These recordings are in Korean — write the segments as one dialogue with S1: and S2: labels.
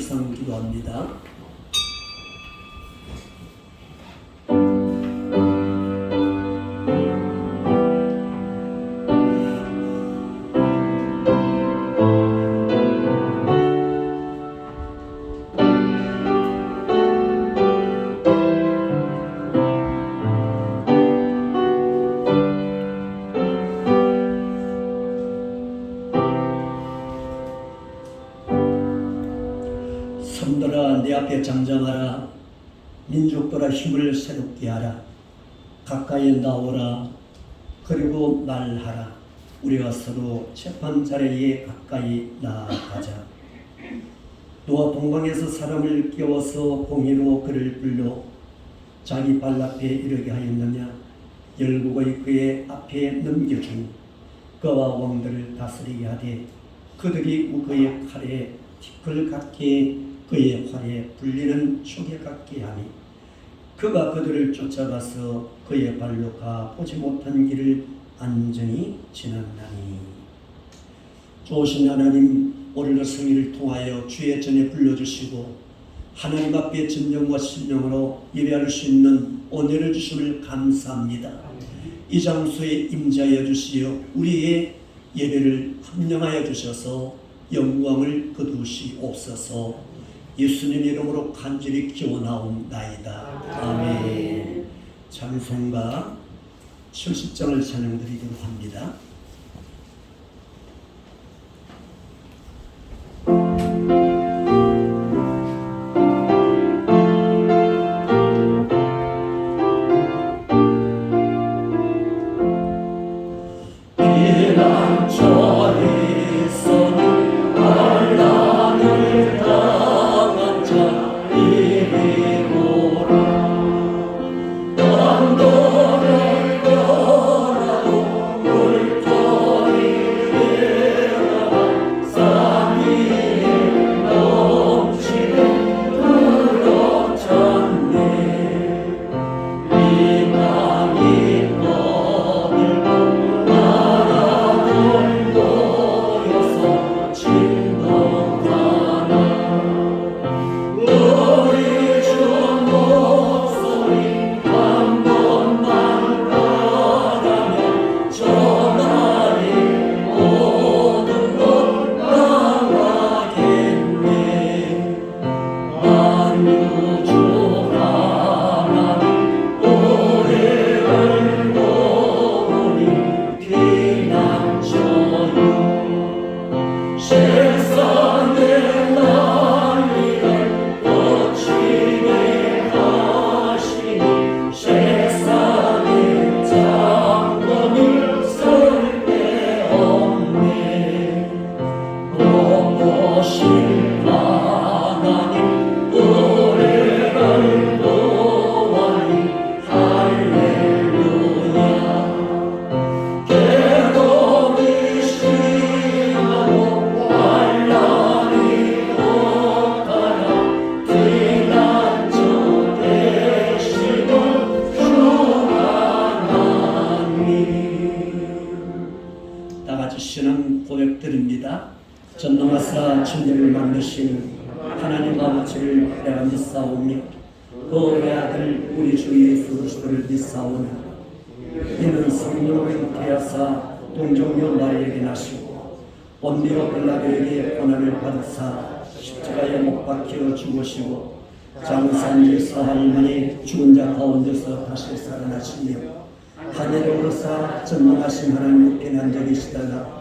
S1: 묵상 기도합니다. 섬들아 내 앞에 장장하라. 민족들아 힘을 새롭게 하라. 가까이 나오라. 그리고 말하라. 우리가 서로 재판 자리에 가까이 나아가자. 너와 동방에서 사람을 깨워서 공의로 그를 불러 자기 발 앞에 이르게 하였느냐. 열국의 그의 앞에 넘겨주니 그와 왕들을 다스리게 하되 그들이 그의 칼에 티끌 같게 그의 활에 불리는 초계 같게 하니 그가 그들을 쫓아가서 그의 발로 가 보지 못한 길을 안전히 지났나니. 좋으신 하나님, 오늘도 성의를 통하여 주의 전에 불러주시고 하나님 앞에 진정과 신령으로 예배할 수 있는 은혜를 주심을 감사합니다. 이 장소에 임재하여 주시어 우리의 예배를 함령하여 주셔서 영광을 거두시옵소서. 예수님 이름으로 간절히 기원하옵나이다. 아멘. 찬송가 70장을 찬양드리도록 합니다. 전능하사 천지를 만드신 하나님 아버지를 내가 믿사오며 그 외아들 우리 주 예수 그리스도를 믿사오며 이는 성령을 잉태하사 동정녀 마리아에게 나시고 본디오 빌라도에게 고난을 받으사 십자가에 못 박혀 죽으시고 장사한 지 사흘 만에 죽은 자 가운데서 다시 살아나시며 하늘에 오르사 전능하신 하나님 우편에 앉아 계시다가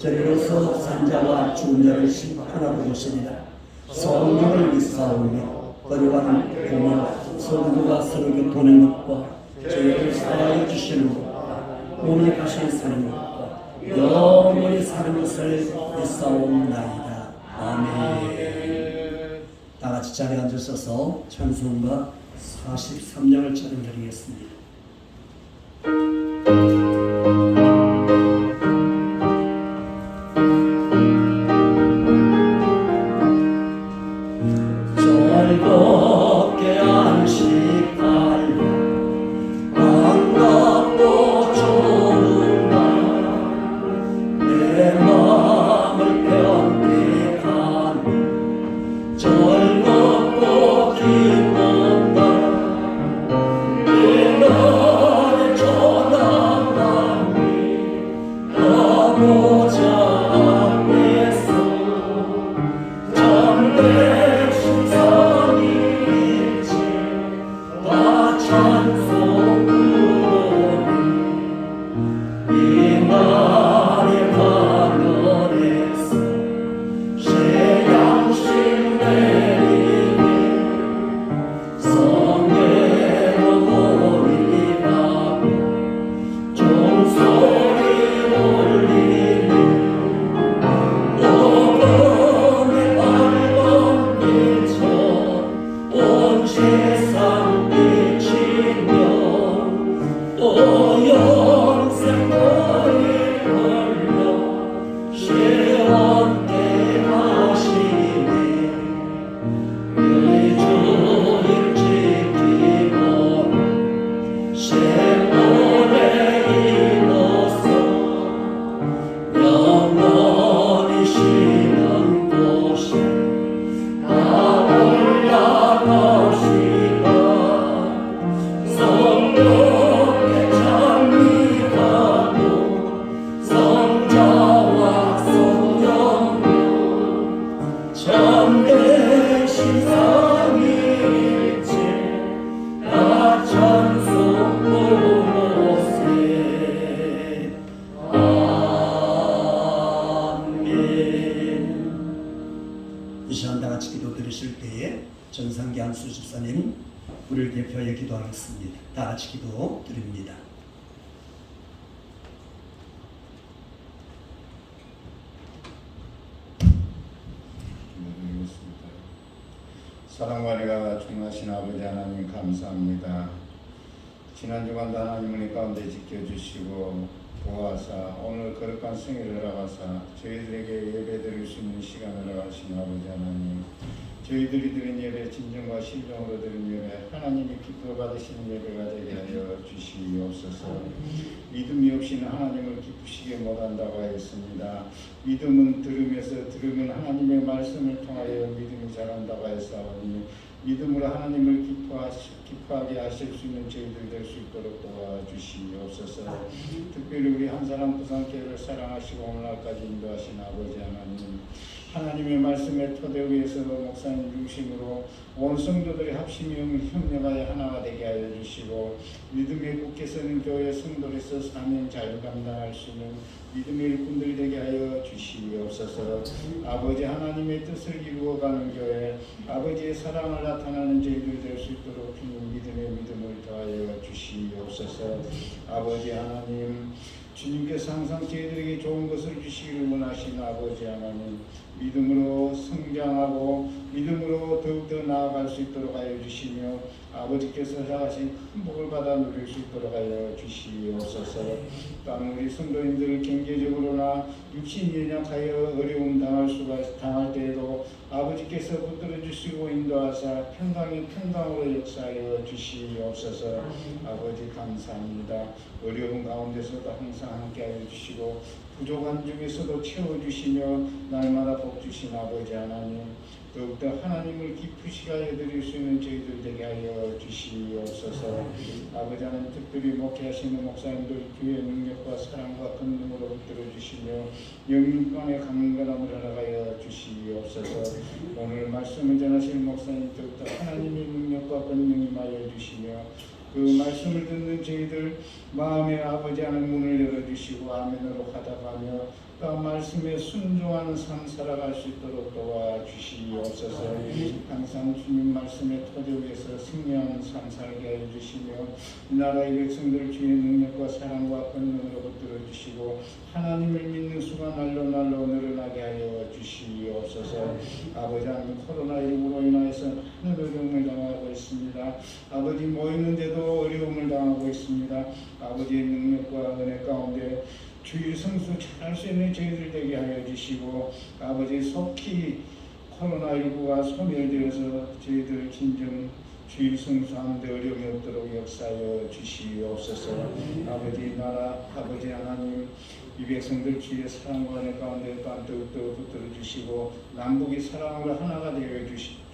S1: 저리로서 산자와 죽은 자를 심판하러 오시리라. 성령을 믿사오며 거룩한 공의와 성도가 서로 교통하는 것과 죄를 사하여 주시는 것과 몸이 다시 사는 것과 영원히 사는 것을 믿사옵나이다. 아멘. 다같이 자리에 앉으셔서 찬송가 43장을 찬양드리겠습니다.
S2: 내 마음을 편히 가는 저
S1: 기도 드리실 때에 전상기 안수 집사님 우리를 대표하여 기도하겠습니다. 다 같이 기도 드립니다.
S2: 사랑과 은혜가 충만하신 아버지 하나님 감사합니다. 지난 주간 하나님 은혜 가운데 지켜주시고 도와사 오늘 거룩한 생일을 허락하사 저희들에게 예배드릴 수 있는 시간을 허락하신 아버지 하나님, 저희들이 드린 예배 진정과 신정으로 드린 예배 하나님이 기뻐 받으시는 예배가 되게 하여 주시옵소서. 믿음이 없이는 하나님을 기쁘시게 못한다고 하였습니다. 믿음은 들음에서 들음은 하나님의 말씀을 통하여 믿음이 자란다고 하였사오니 믿음으로 하나님을 기뻐하게 하실 수 있는 저희들 될 수 있도록 도와주시옵소서. 특별히 우리 한 사람 부산교회를 사랑하시고 오늘날까지 인도하신 아버지 하나님, 하나님의 말씀의 토대 위에서 목사님 중심으로 온 성도들이 합심이 협력하여 하나가 되게 하여 주시고 믿음의 굳게 서는 교회 성도로서 사명 잘 감당할 수 있는 믿음의 일꾼들이 되게 하여 주시옵소서. 아버지 하나님의 뜻을 이루어가는 교회, 아버지의 사랑을 나타나는 저희들 될 수 있도록 믿음의 믿음을 더하여 주시옵소서. 아버지 하나님, 주님께서 항상 저희들에게 좋은 것을 주시기를 원하시는 아버지 하나님, 믿음으로 성장하고 믿음으로 더욱더 나아갈 수 있도록 하여 주시며 아버지께서 하신 큰 복을 받아 누릴 수 있도록 하여 주시옵소서. 또한 우리 성도님들 경제적으로나 육신이 연약하여 어려움 당할 때에도 아버지께서 붙들어 주시고 인도하사 평강으로 역사하여 주시옵소서. 아버지 감사합니다. 어려운 가운데서도 항상 함께하여 주시고 부족한 중에서도 채워주시며 날마다 복 주신 아버지 하나님, 더욱더 하나님을 기쁘시게 하여 드릴 수 있는 저희들 되게 하여 주시옵소서. 아버지 하나님, 특별히 목회하시는 목사님들 주의 능력과 사랑과 권능으로 붙들어 주시며 영육간의 강건함을 허락하여 주시옵소서. 오늘 말씀을 전하실 목사님 더욱더 하나님의 능력과 권능이 임하여 주시며 그 말씀을 듣는 저희들 마음의 아버지 하나님 문을 열어주시고 아멘으로 하다가며 그 말씀에 순종하는 삶 살아갈 수 있도록 도와주시옵소서. 항상 주님 말씀의 토대 위에서 승리하는 삶 살게 하여 주시며 이 나라의 백성들 주의 능력과 사랑과 권능으로 붙들어 주시고 하나님을 믿는 수가 날로 늘어나게 하여 주시옵소서. 아버지 하나님, 코로나19로 인하여서 큰 어려움을 당하고 있습니다. 아버지 모이는데도 어려움을 당하고 있습니다. 아버지의 능력과 은혜 가운데 주의 성수 잘할 수 있는 저희들 되게 하여 주시고 아버지 속히 코로나19가 소멸되어서 저희들 진정 주의 성수하는데 어려움이 없도록 역사하여 주시옵소서. 아버지 나라 아버지 하나님, 이 백성들 주의 사랑과 은혜 가운데 더욱더 붙들어 주시고 남북이 사랑으로 하나가 되어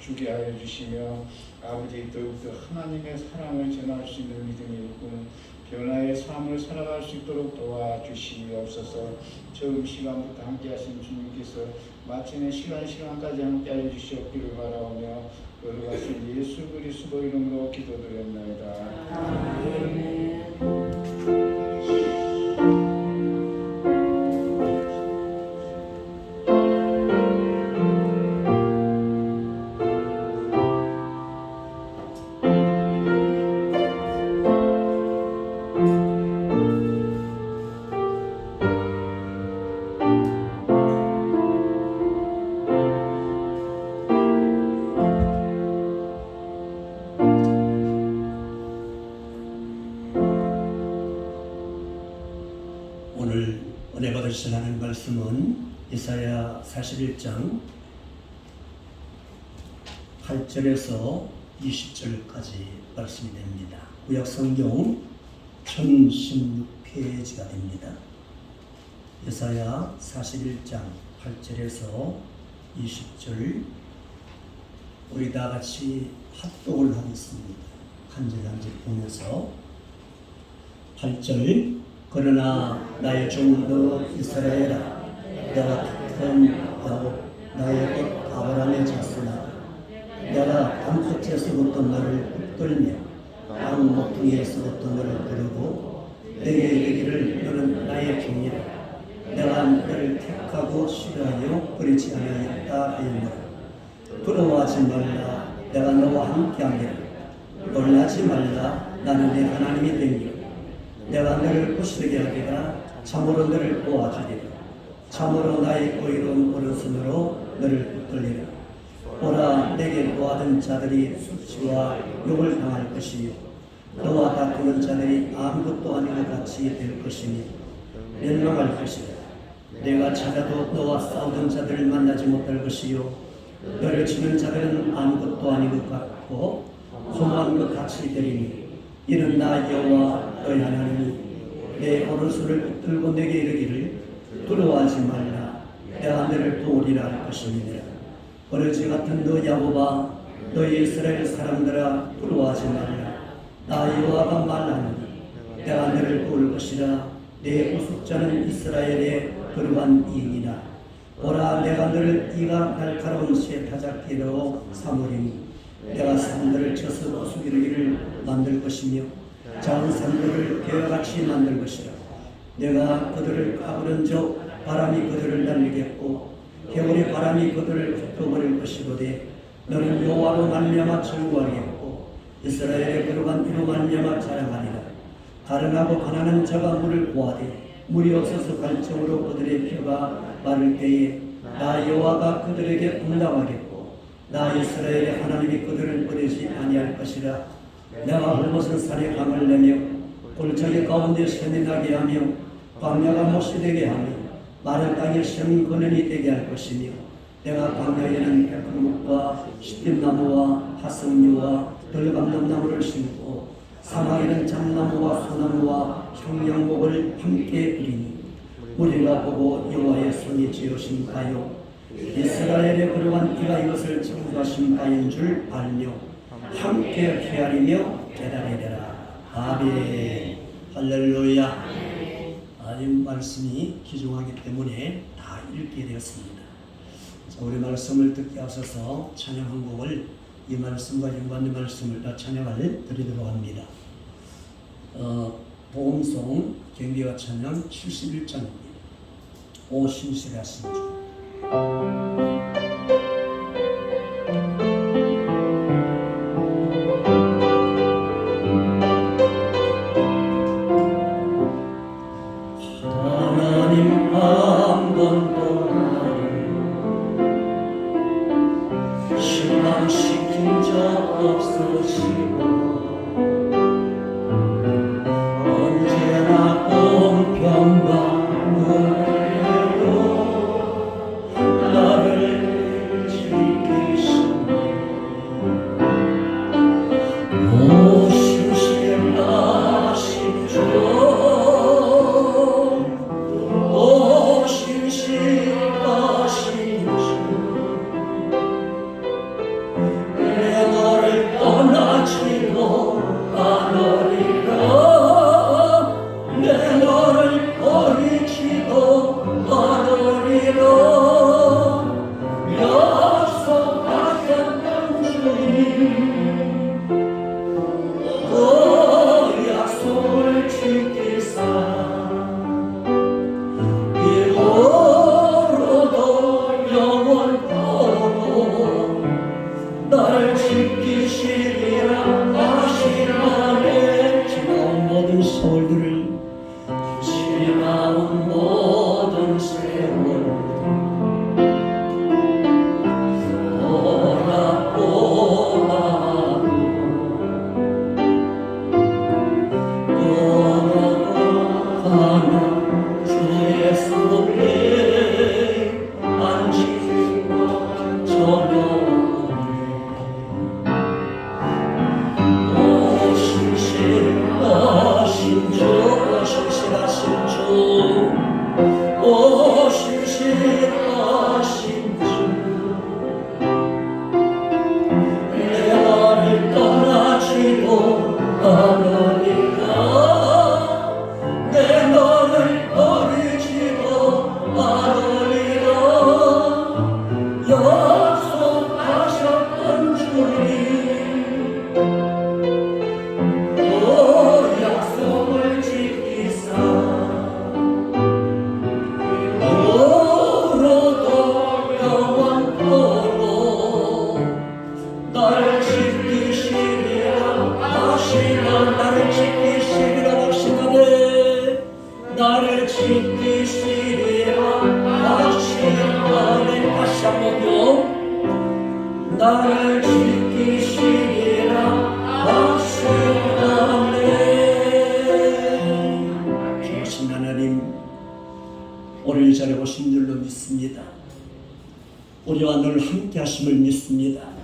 S2: 주게 하여 주시며 아버지 더욱더 하나님의 사랑을 전할 수 있는 믿음이 있고 변화의 삶을 살아갈 수 있도록 도와주시옵소서. 처음 시간부터 함께하신 주님께서 마치는 시간까지 함께하여 주시옵기를 바라오며 거룩하신 예수 그리스도 이름으로 기도드렸나이다. 아멘.
S1: 오늘 은혜가 되시는 말씀은 이사야 41장 8절에서 20절까지 말씀이 됩니다. 구약 성경 1016페이지가 됩니다. 이사야 41장 8절에서 20절 우리 다 같이 합독을 하겠습니다. 한 절 한 절 보면서 8절 그러나 나의 종도 이스라엘아, 내가 택한 야곱 나의 것 아브라함의 자손아, 내가 땅끝에서부터 너를 붙들며 땅 모퉁이에서부터 너를 부르고 내게 이르기를 너는 나의 종이라. 내가 너를 택하고 싫어하여 버리지 아니하였다 하였노라. 부러워 두려워하지 말라. 내가 너와 함께하리라. 놀라지 말라. 나는 네 하나님이 되니 내가 너를 부스르게 하리라. 참으로 너를 도와주리라. 참으로 나의 의로운 오른손으로 너를 붙들리라. 오라, 내게 도와준 자들이 수치와 욕을 당할 것이요 너와 다투는 자들이 아무것도 아닌 것 같이 될 것이니 멸망할 것이다. 내가 찾아도 너와 싸우던 자들을 만나지 못할 것이요 너를 치는 자들은 아무것도 아닌 것 같고 소망한 것 같이 되리니 이는 나 여호와 너희 하나님이 내 오른손을 붙들고 내게 이르기를 두려워하지 말라. 내가 너를 도우리라 할 것이니라. 버러지 같은 너 야곱아, 너희 이스라엘 사람들아, 두려워하지 말라. 나 여호와가 말하노니 내가 너를 도울 것이라. 내 우습자는 이스라엘의 거룩한 이인이라. 오라, 내가 너를 이가 날카로운 새 타작기로 삼으리니 내가 산들을 쳐서 부수기를 만들 것이며 작은 산들을 배와같이 만들 것이라. 내가 그들을 가부른저 바람이 그들을 날리겠고 겨울의 바람이 그들을 흩어버릴 것이로되 너는 여호와로 말미암아 즐거워하겠고 이스라엘의 거룩한 이로 말미암아 자랑하리라. 가련하고 가난한 자가 물을 구하되 물이 없어서 갈증으로 그들의 뼈가 마를 때에 나 여호와가 그들에게 응답하겠고 나 이스라엘의 하나님이 그들을 버리지 아니할 것이라. 내가 헐벗은 산에 강을 내며 골짜기 가운데 샘이 나게 하며 광야가 못이 되게 하며 마른 땅에 샘 근원이 되게 할 것이며 내가 광야에는 백합목과 시팀나무와 하석류와 들감남나무를 심고 사막에는 잣나무와 소나무와 형령목을 함께 두리니 우리가 보고 여호와의 손이 지으신 바요 이스라엘의 거룩한 이가 이것을 청구하신 바인 줄 알며 함께 헤아리며 깨달으리라. 아멘. 할렐루야. 이 말씀이 귀중하기 때문에 다 읽게 되었습니다. 자, 우리 말씀을 듣게 하셔서 찬양 한 곡을 이 말씀과 연관된 말씀을 다 찬양을 드리도록 합니다. 보험송 경배와 찬양 71장입니다. 오 신실하신 주. 하나님 한 번도 나를 실망시킨 적 없으시고 언제나 공평과 은혜로 나를 지키시네. 오 신실하신 주, 오 신실하신 주, 내 너를 떠나지도 않으리라. 내 너를 버리지도 않으리라. 약속하셨던 주님 그 약속을 지키사 이후로도 영원토록 나를 지키시리라 하시나니 지나온 모든 세월들을 지나온 모든 세월 오라오라도 걸어가는 주의 손에 안지고 저녁에 나를 지키시리라 하시나 나를 지키시리라 하시나네 나를 지키시리라 하시나네 다시 한번요 나를 지키시리라 하시나네 주신 하나님 오늘 이 자리에 오신 줄로 믿습니다. 우리와 늘 함께 하심을 믿습니다.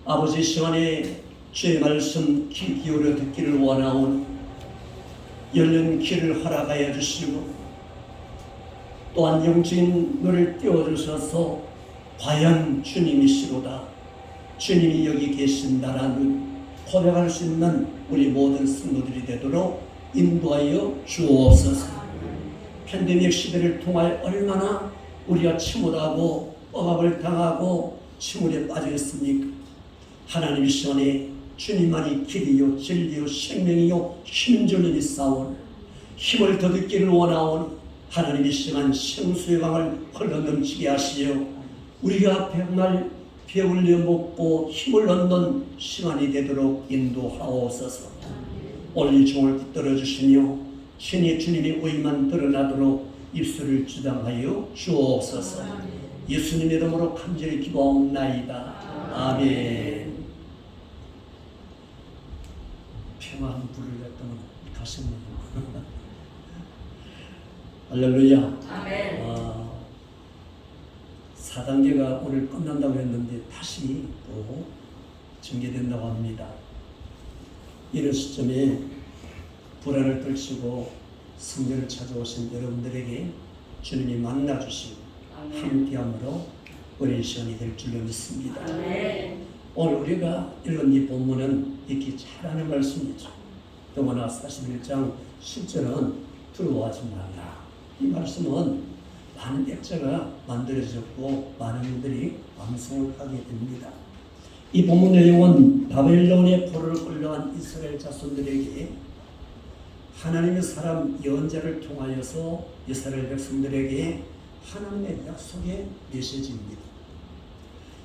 S1: 아버지 시간에 주의 말씀 귀 기울여 듣기를 원하오니 열린 귀를 허락하여 주시고 또한 영적인 눈을 띄워주셔서 과연 주님이시로다 주님이 여기 계신다라는 고백할 수 있는 우리 모든 성도들이 되도록 인도하여 주옵소서. 팬데믹 시대를 통하여 얼마나 우리가 침울하고 억압을 당하고 침울에 빠져 있습니까? 하나님 이 시간에 주님만이 길이요 진리요 생명이요 힘인 줄로 믿사오니 힘을 더듬기를 원하오니 하나님 이 시간 생수의 강을 흘러넘치게 하시어 우리가 백날 배울려 먹고 힘을 얻는 시간이 되도록 인도하옵소서. 오늘 이 종을 붙들어 주시며 신이 주님의 의만 드러나도록 입술을 주장하여 주옵소서. 예수님의 이름으로 간절히 기도하옵나이다. 아멘. 평안 부르렸던 가슴으로 할렐루야. 아멘. 4단계가 오늘 끝난다고 했는데 다시 또 전개된다고 합니다. 이런 시점에 불안을 떨치고 성전을 찾아오신 여러분들에게 주님이 만나주시고 함께함으로 우리의 시간이 될 줄로 믿습니다. 오늘 우리가 읽은 이 본문은 읽기 잘하는 말씀이죠. 더구나 41장 10절은 두려워하지 말라. 이 말씀은 많은 백자가 만들어졌고 많은 분들이 암송을 하게 됩니다. 이 본문 내용은 바벨론의 포로를 끌려간 이스라엘 자손들에게 하나님의 사람 예언자를 통하여서 이스라엘 백성들에게 하나님의 약속의 메시지입니다.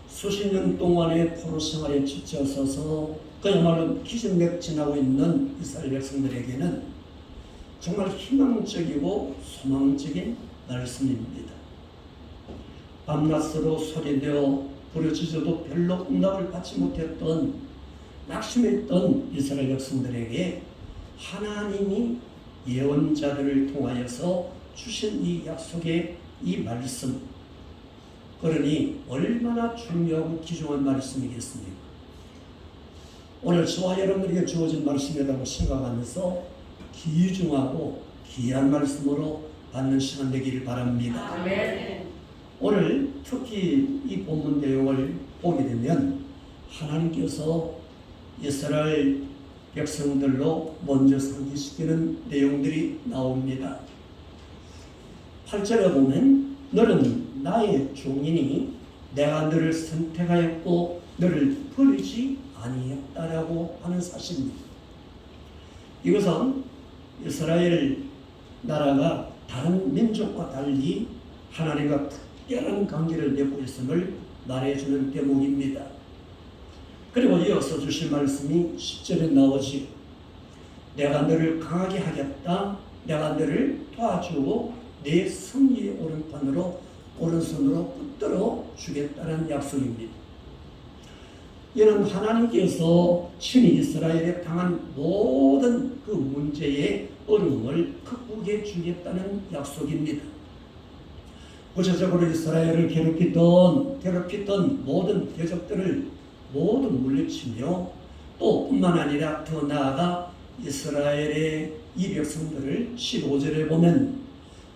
S1: 수십 년 동안의 포로 생활에 지쳐서서 그야말로 기진맥진하고 있는 이스라엘 백성들에게는 정말 희망적이고 소망적인 말씀입니다. 밤낮으로 소리내어 부르짖어도 별로 응답을 받지 못했던 낙심했던 이스라엘 백성들에게 하나님이 예언자들을 통하여서 주신 이 약속의 이 말씀, 그러니 얼마나 중요하고 귀중한 말씀이겠습니까? 오늘 저와 여러분들에게 주어진 말씀이라고 생각하면서 귀중하고 귀한 말씀으로 받는 시간 되기를 바랍니다. 아멘. 오늘 특히 이 본문 내용을 보게 되면 하나님께서 이스라엘 백성들로 먼저 상기시키는 내용들이 나옵니다. 8절에 보면 너는 나의 종이니 내가 너를 선택하였고 너를 버리지 아니했다라고 하는 사실입니다. 이것은 이스라엘 나라가 다른 민족과 달리 하나님과 특별한 관계를 맺고 있음을 말해주는 대목입니다. 그리고 이어서 주실 말씀이 10절에 나오지. 내가 너를 강하게 하겠다. 내가 너를 도와주고 내 승리의 오른손으로 붙들어 주겠다는 약속입니다. 이는 하나님께서 친히 이스라엘에 당한 모든 그 문제의 어려움을 극복해 주겠다는 약속입니다. 구체적으로 이스라엘을 괴롭히던 모든 대적들을 모두 물리치며 또 뿐만 아니라 더 나아가 이스라엘의 이 백성들을 15절에 보면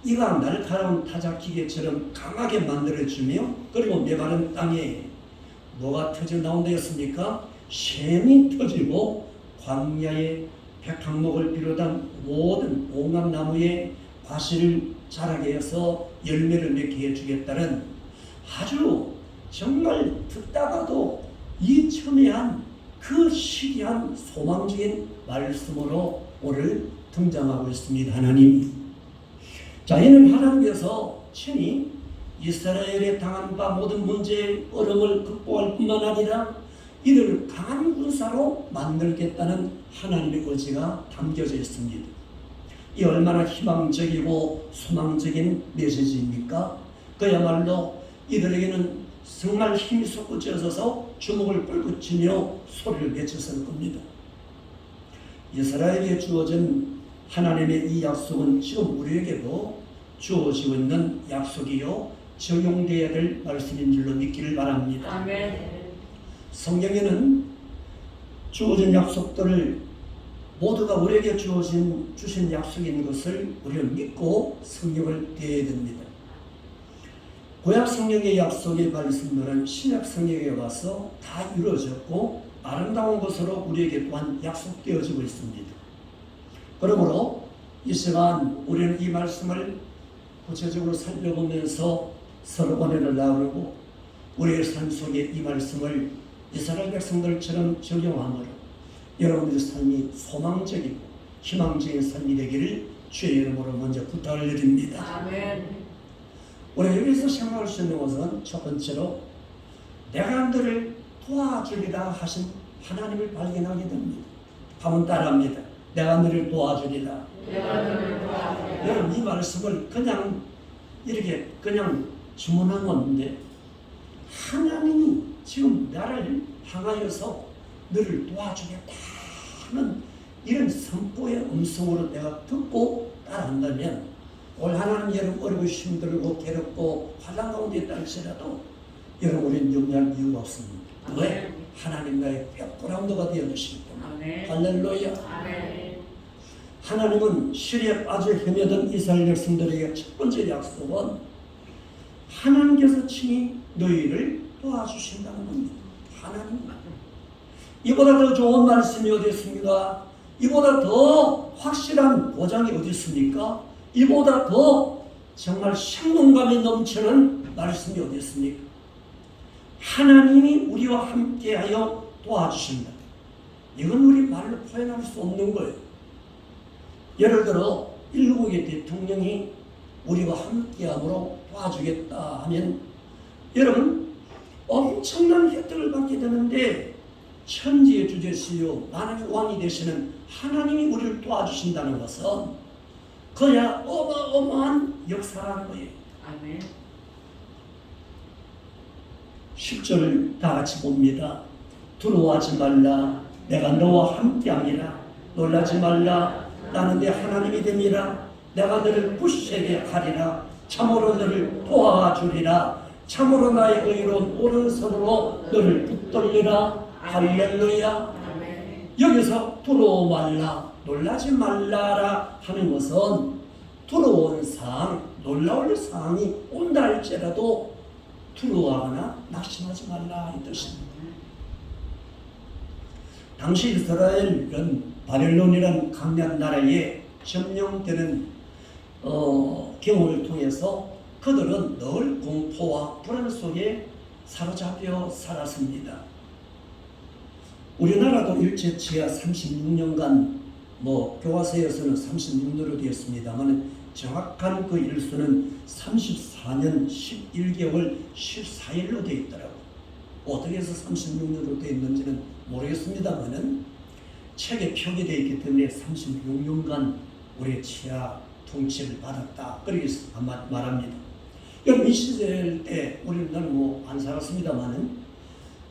S1: 이가 날카로운 타작기계처럼 강하게 만들어주며 그리고 메마른 땅에 뭐가 터져 나온다 했습니까? 샘이 터지고 광야의 백향목을 비롯한 모든 온갖 나무에 과실을 자라게 해서 열매를 맺게 해주겠다는 아주 정말 듣다가도 이 첨예한 그 시기한 소망적인 말씀으로 오늘 등장하고 있습니다. 하나님. 자, 이는 하나님께서 친히 이스라엘에 당한 바 모든 문제의 어려움을 극복할 뿐만 아니라 이들을 강한 군사로 만들겠다는 하나님의 의지가 담겨져 있습니다. 이 얼마나 희망적이고 소망적인 메시지입니까? 그야말로 이들에게는 정말 힘이 솟구쳐서 주먹을 뿔고 치며 소리를 외쳤을 겁니다. 이스라엘에게 주어진 하나님의 이 약속은 지금 우리에게도 주어지고 있는 약속이요 적용되어야 될 말씀인 줄로 믿기를 바랍니다.
S3: 아멘.
S1: 성경에는 주어진 약속들을 모두가 우리에게 주신 약속인 것을 우리는 믿고 성경을 대해야 됩니다. 구약 성경의 약속의 말씀들은 신약 성경에 와서 다 이루어졌고 아름다운 것으로 우리에게 또한 약속되어지고 있습니다. 그러므로 이 시간 우리는 이 말씀을 구체적으로 살펴보면서 서로 은혜를 나누고 우리의 삶 속에 이 말씀을 이스라엘 백성들처럼 적용함으로 여러분들의 삶이 소망적이고 희망적인 삶이 되기를 주의 이름으로 먼저 부탁을 드립니다.
S3: 아멘.
S1: 우리가 여기서 생각할 수 있는 것은 첫 번째로 내가 너를 도와주리라 하신 하나님을 발견하게 됩니다. 한번 따라합니다. 내가 너를 도와주리라. 여러분 이 말씀을 그냥 이렇게 그냥 주문한 건데 하나님이 지금 나를 향하여서 너를 도와주겠다는 이런 선포의 음성으로 내가 듣고 따라한다면 올 하나님 여러분 어렵고 힘들고 괴롭고 환난 가운데 있다 할지라도 여러분 우리는 염려할 이유가 없습니다. 왜? 하나님 나의 백그라운드가 되어주시기 때문에. 할렐루야.
S3: 아멘.
S1: 하나님은 시리에 빠져 헤매던 이스라엘 백성들에게 첫 번째 약속은 하나님께서 친히 너희를 도와주신다는 겁니다. 하나님만. 이보다 더 좋은 말씀이 어디 있습니까? 이보다 더 확실한 보장이 어디 있습니까? 이보다 더 정말 생동감이 넘치는 말씀이 어디 있습니까? 하나님이 우리와 함께하여 도와주신다. 이건 우리 말로 표현할 수 없는 거예요. 예를 들어 일국의 대통령이 우리와 함께함으로 도와주겠다 하면 여러분 엄청난 혜택을 받게 되는데 천지의 주제시요 만왕의 왕이 되시는 하나님이 우리를 도와주신다는 것은 그야 어마어마한 역사라는 거예요.
S3: 아멘.
S1: 10절을 다 같이 봅니다. 두려워하지 말라. 내가 너와 함께함이라. 놀라지 말라. 나는 내 하나님이 됨이라. 내가 너를 굳세게 하리라. 참으로 너를 도와주리라. 참으로 나의 의로운 오른손으로 너를 붙들리라. 할렐루야.
S3: 아멘.
S1: 여기서 두려워 말라, 놀라지 말라라 하는 것은 두려운 상황, 놀라울 상황이 온다 할지라도 두려워하거나 낙심하지 말라 이 뜻입니다. 당시 이스라엘은 바벨론이라는 강한 나라에 점령되는 경험을 통해서 그들은 늘 공포와 불안 속에 사로잡혀 살았습니다. 우리나라도 일제 치하 36년간 교과서에서는 36년으로 되었습니다만 정확한 그 일수는 34년 11개월 14일로 되어 있더라고요. 어떻게 해서 36년으로 되어 있는지는 모르겠습니다만 책에 표기되어 있기 때문에 36년간 우리의 치하 통치를 받았다. 그렇게 말합니다. 여러분 이 시절 때 우리는 안 살았습니다만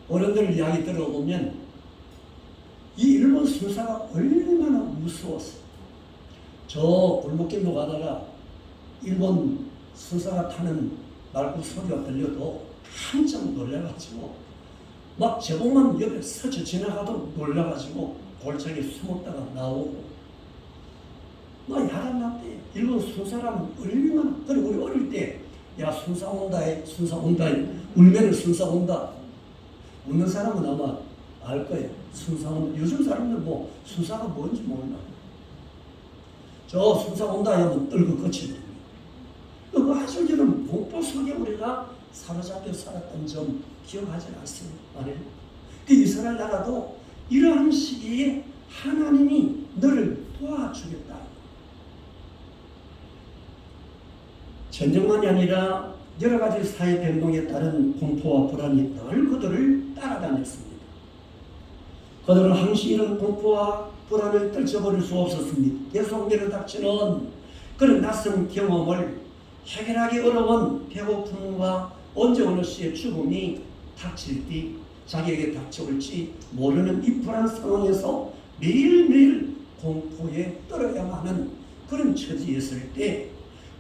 S1: 어른들 이야기 들어보면 이 일본 순사가 얼마나 무서웠어. 저 골목길로 가다가 일본 순사가 타는 말구 소리가 들려도 한참 놀라가지고 막 제복만 옆에 스쳐 지나가도 놀라가지고 골짜기에 숨었다가 나오고 막 야단났대. 일본 순사라면 얼마나. 그리고 우리 어릴 때 야 순사 온다 순사 온다 울면은 순사 온다. 웃는 사람은 아마 알 거예요. 순사 온다. 요즘 사람들 순사가 뭔지 몰라. 저 순사 온다 하면 떨고 거치거든요. 그 아주들은 공포 속에 우리가 사로잡혀 살았던 점 기억하지 않습니다. 그 이스라엘 나라도 이러한 시기에 하나님이 너를 도와주겠다. 전쟁만이 아니라 여러 가지 사회 변동에 따른 공포와 불안이 늘 그들을 따라다녔습니다. 그들은 항시 이런 공포와 불안을 떨쳐버릴 수 없었습니다. 계속 밀어닥치는 그런 낯선 경험을 해결하기 어려운 배고픔과 언제 어느 시에 죽음이 닥칠지 자기에게 닥쳐올지 모르는 이 불안 상황에서 매일매일 공포에 떨어야만 하는 그런 처지에 있을 때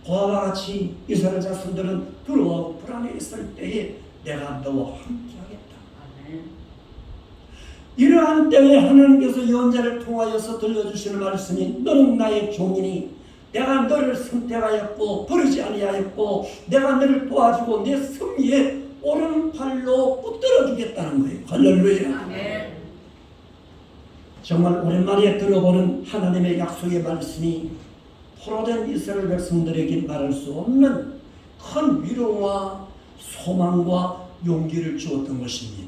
S1: 그와 같이 이스라엘 자손들은 두려워하고 불안해 있을 때에 내가 너와 함께하겠다. 이러한 때에 하나님께서 예언자를 통하여서 들려주시는 말씀이 너는 나의 종이니 내가 너를 선택하였고 버리지 아니하였고 내가 너를 도와주고 내 승리에 오른팔로 붙들어 주겠다는 거예요. 할렐루야. 아멘. 정말 오랜만에 들어보는 하나님의 약속의 말씀이 포로된 이스라엘 백성들에게 말할 수 없는 큰 위로와 소망과 용기를 주었던 것입니다.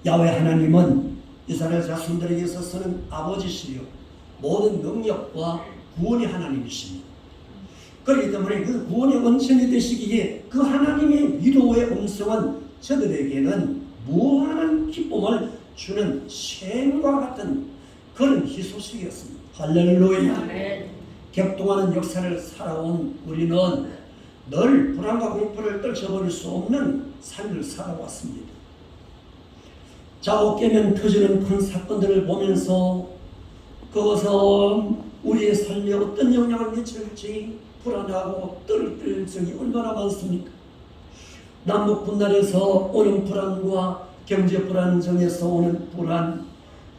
S1: 야훼 하나님은 이스라엘 자손들에게 있어서는 아버지시요 모든 능력과 구원의 하나님이십니다. 그렇기 때문에 그 구원의 원천이 되시기에 그 하나님의 위로의 음성은 저들에게는 무한한 기쁨을 주는 샘과 같은 그런 희소식이었습니다. 할렐루야. 네. 격동하는 역사를 살아온 우리는 늘 불안과 공포를 떨쳐버릴 수 없는 삶을 살아왔습니다. 자고 깨면 터지는 큰 사건들을 보면서 그것은 우리의 삶에 어떤 영향을 미칠지 불안하고 떨릴 적이 얼마나 많습니까? 남북 분단에서 오는 불안과 경제 불안정에서 오는 불안,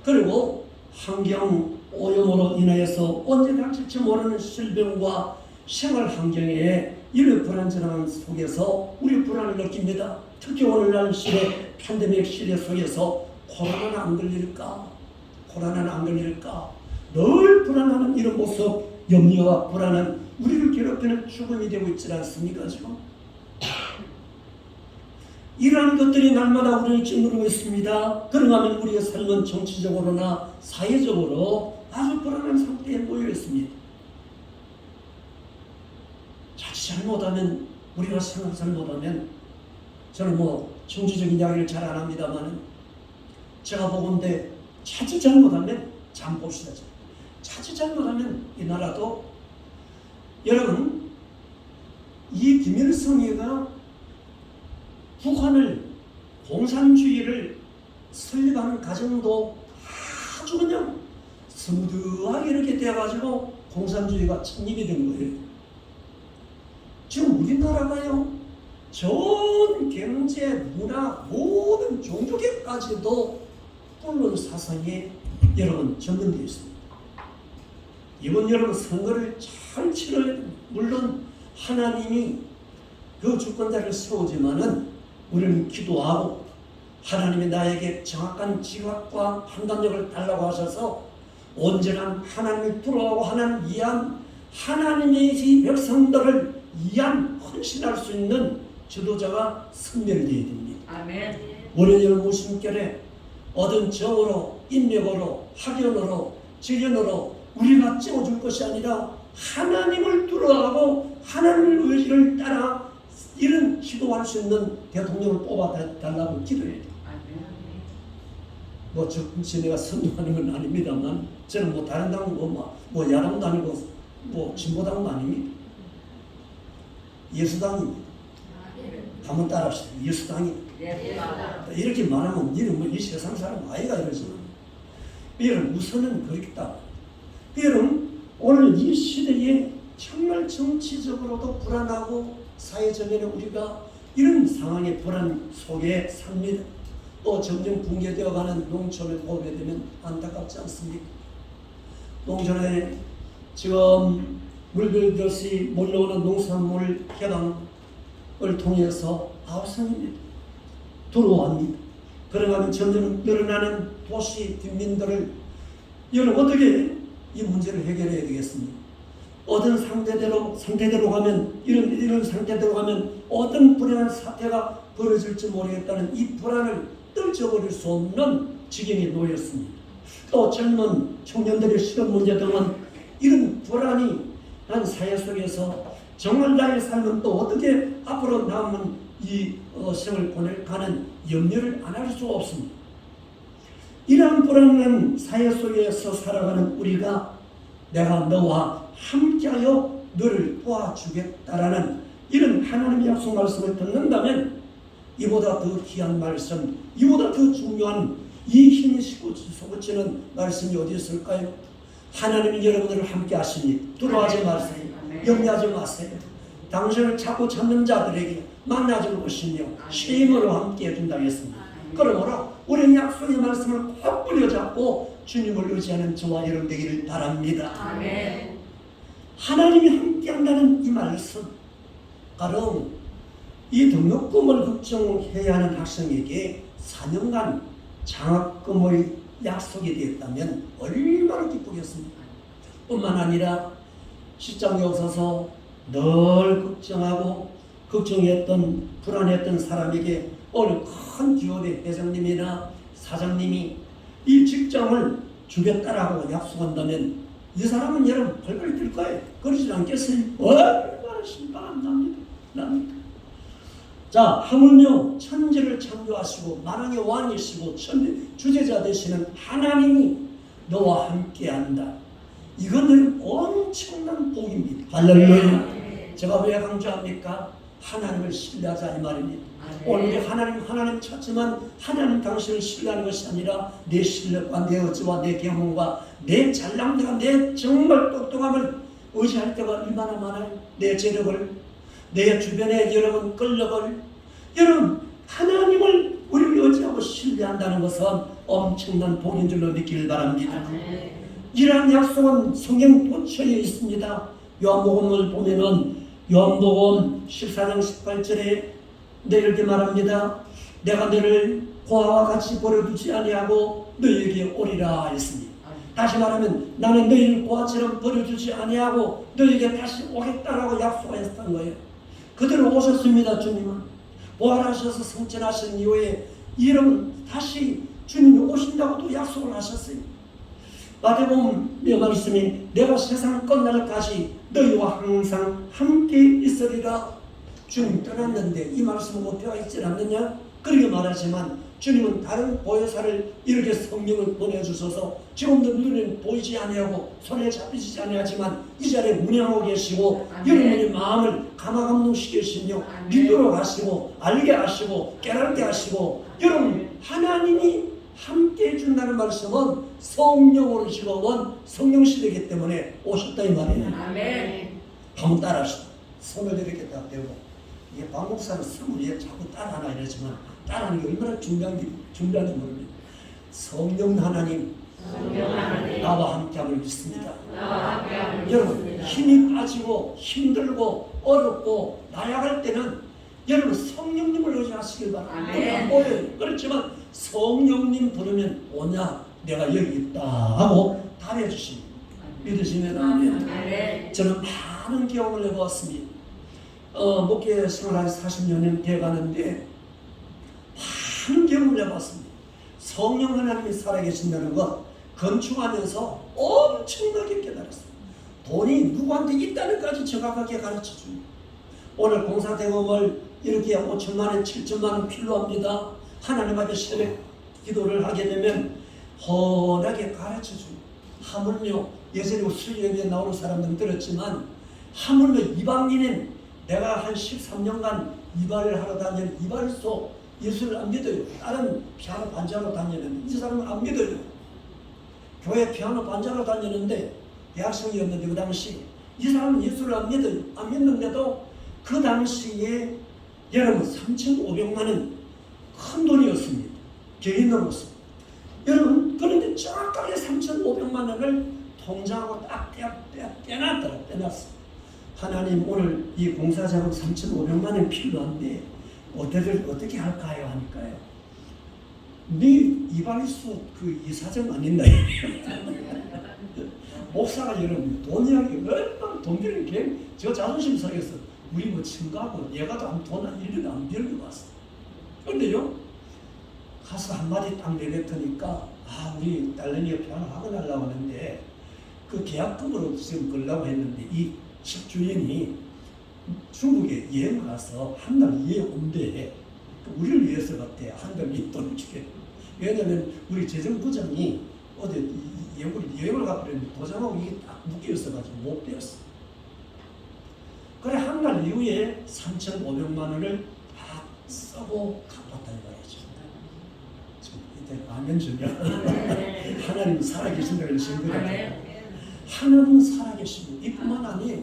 S1: 그리고 환경 오염으로 인하여서 언제 닥칠지 모르는 질병과 생활 환경에 이런 불안정한 속에서 우리 불안을 느낍니다. 특히 오늘날 시대 팬데믹 시대 속에서 코로나는 안 걸릴까? 코로나는 안 걸릴까? 늘 불안하는 이런 모습, 염려와 불안은 우리를 괴롭히는 죽음이 되고 있지 않습니까? 지금 이러한 것들이 날마다 우리를 찌르고 있습니다. 그런가 하면 우리의 삶은 정치적으로나 사회적으로 아주 불안한 상태에 놓여 있습니다. 자칫 잘못하면, 우리가 생각 잘못하면, 저는 정치적인 이야기를 잘 안 합니다만 제가 보건대 자칫 잘못하면, 잠 봅시다. 자칫 잘못하면 이 나라도, 여러분, 이 김일성이가 북한을, 공산주의를 설립하는 과정도 아주 그냥 스무드하게 이렇게 되어가지고 공산주의가 창립이 된 거예요. 지금 우리나라가요, 전 경제, 문화, 모든 종교계까지도 뚫는 사상에 여러분 전문되어 있습니다. 이번 여러분 선거를 잘 치러야 됩니다. 물론 하나님이 그 주권자를 세우지만은 우리는 기도하고 하나님이 나에게 정확한 지각과 판단력을 달라고 하셔서 온전한 하나님을 두려워하고 하나님을 위한, 하나님의 백성들을 위한 헌신할 수 있는 지도자가 선별되어야 됩니다. 아멘. 우리는 무심결에 얻은 정으로, 인력으로, 학연으로, 직연으로 우리가 찍어줄 것이 아니라 하나님을 두려워하고 하나님의 의지를 따라 이런 기도할 수 있는 대통령을 뽑아달라고 기도해야 돼요. 저 내가 선동하는 건 아닙니다만 저는 다른 당 야당도 아니고 진보당도 아닙니다. 예수당입니다. 한번 따라합시다. 예수당입니다. 이렇게 말하면 니는 이 세상 사람 아이가 이러지만 여러분 우선은 그렇다. 여러분 오늘 이 시대에 정말 정치적으로도 불안하고 사회적으로 우리가 이런 상황의 불안 속에 삽니다. 또 점점 붕괴되어가는 농촌을 보게 되면 안타깝지 않습니까? 농촌에 지금 물들듯이 몰려오는 농산물 개방을 통해서 아우성입니다. 들어옵니다. 그러면 점점 늘어나는 도시 빈민들을 여러분 어떻게 이 문제를 해결해야 되겠습니까? 어떤 상태대로 가면 이런 상태대로 가면 어떤 불안한 사태가 벌어질지 모르겠다는 이 불안을 떨쳐버릴 수 없는 지경에 놓였습니다. 또 젊은 청년들의 실업 문제 등은 이런 불안이 난 사회 속에서 정말 나의 삶은 또 어떻게 앞으로 남은 이 생을 보낼까 하는 염려를 안 할 수가 없습니다. 이러한 불안한 사회 속에서 살아가는 우리가 내가 너와 함께하여 너를 도와주겠다라는 이런 하나님의 약속 말씀을 듣는다면 이보다 더 귀한 말씀, 이보다 더 중요한 이 힘이 솟구치는 말씀이 어디 있을까요? 하나님이 여러분들을 함께 하시니 두려워하지 마세요. 염려하지 마세요. 당신을 찾고 찾는 자들에게 만나줄 것이며 쉼으로 함께 해준다고 했습니다. 그러므로 우리는 약속의 말씀을 꼭 부여잡고 주님을 의지하는 저와 여러분 되기를 바랍니다.
S3: 아멘.
S1: 하나님이 함께한다는 이 말씀, 가령 이 등록금을 걱정해야 하는 학생에게 4년간 장학금의 약속이 되었다면 얼마나 기쁘겠습니까? 뿐만 아니라 시장에 없어서 늘 걱정하고 걱정했던 불안했던 사람에게 어느 큰 기업의 회장님이나 사장님이 이 직장을 주겠다라고 약속한다면 이 사람은 여러분 벌벌 뛸 거예요. 그러지 않겠어요? 얼마나 신바람 납니까? 자, 하물며 천지를 창조하시고 만왕의 왕이시고 주제자 되시는 하나님이 너와 함께한다. 이거는 엄청난 복입니다. 할렐루야. 제가 왜 강조합니까? 하나님을 신뢰하자 이 말입니다. 오늘 하나님 찾지만 하나님 당신을 신뢰하는 것이 아니라 내 실력과 내 의지와 내 경험과 내 잘남대가 내 정말 똑똑함을 의지할 때가 얼마나 많아요. 내 재력을, 내 주변에 여러분 권력을, 여러분 하나님을 우리를 의지하고 신뢰한다는 것은 엄청난 복인 줄로 믿기를 바랍니다. 이러한 약속은 성경 도처에 있습니다. 요한복음을 보면은 요한복음 14장 18절에 이렇게 말합니다. 내가 너를 고아와 같이 버려두지 아니하고 너희에게 오리라 했습니다. 다시 말하면 나는 너희를 고아처럼 버려두지 아니하고 너희에게 다시 오겠다라고 약속했던 거예요. 그대로 오셨습니다. 주님은 부활하셔서 승천하신 이후에 여러분 다시 주님이 오신다고도 약속을 하셨어요. 마태복음의 말씀이 내가 세상 끝날까지 너희와 항상 함께 있으리라. 주님 떠났는데 이 말씀은 못되어 있지 않느냐? 그렇게 말하지만 주님은 다른 보혜사를 이렇게 성령을 보내주셔서 지금도 눈에는 보이지 아니하고 손에 잡히지 아니하지만 이 자리에 문양하고 계시고 여러분의 마음을 감화감동시키시며 믿도록 하시고 알게 하시고 깨닫게 하시고 여러분 하나님이 함께 해준다는 말씀은 성령으로 즐거운 성령시대이기 때문에 오셨다 이 말이에요.
S3: 아멘.
S1: 한번 따라하시다. 손을 이렇게 딱 대고 이게 박 목사는 성을 왜 자꾸 따라하나 이러지만 따라하는 게 얼마나 중요한지 모릅니다. 성령 하나님 나와 함께함을 믿습니다. 여러분 힘이 빠지고 힘들고 어렵고 나약할 때는 여러분 성령님을 의지하시길 바랍니다. 안 보여요. 그렇지만 성령님 부르면 오냐 내가 여기 있다 하고 답해 주십니다. 믿으시면 아멘. 저는 많은 경험을 해보았습니다. 목회 생활 한 40년이 돼가는데 많은 경험을 해봤습니다. 성령 하나님이 살아계신다는 것 건축하면서 엄청나게 깨달았습니다. 돈이 누구한테 있다는 까지 정확하게 가르쳐줍니다. 오늘 공사대금을 이렇게 5천만 원, 7천만 원 필요합니다. 하나님 앞에 새벽 기도를 하게 되면 훤하게 가르쳐줍니다. 하물며 예전에 수요예배에 나오는 사람들은 들었지만 하물며 이방인은 내가 한 13년간 이발을 하러 다니는 이발소 예수를 안 믿어요. 다른 피아노 반주하러 다니는데 이 사람은 안 믿어요. 교회 피아노 반주하러 다니는데 대학생이었는데 그 당시 이 사람은 예수를 안 믿어요. 안 믿는데도 그 당시에 여러분 3,500만 원 큰 돈이었습니다. 개인으로서. 여러분 그런데 정확하게 3,500만 원을 통장하고 딱 떼놨어. 하나님 오늘 이 공사자금 3,500만 원 필요한데 어떻게 할까요? 하니까요. 네 이발소 그 이사장 안 있나요? 목사가 여러분 돈 이야기 얼마나 돈 드는 게 저 자존심 상해서 우리 뭐 친구하고 얘가도 돈 1년에 안 빌리고 왔어. 그런데요 가서 한마디 딱 내뱉으니까 우리 딸내미가 피아노 학원 하려고 하는데 그 계약금으로 지금 걸려고 했는데 이 집주인이 중국에 여행 가서 한 달 이에 온대. 우리를 위해서 갔대. 한 달 이 돈을 주게.
S3: 왜냐하면 우리 재정부장이 어디 여행을 가버렸는데 도장하고 이게 딱 묶여 있어가지고 못 빼었어. 그래 한 달 이후에 3,500만 원을 다 쓰고 갚았다 이거야죠. 지금 이때 아멘 주면 하나님 살아계신다는 증거다. 하나님은 살아계십니다. 이뿐만 아니에요.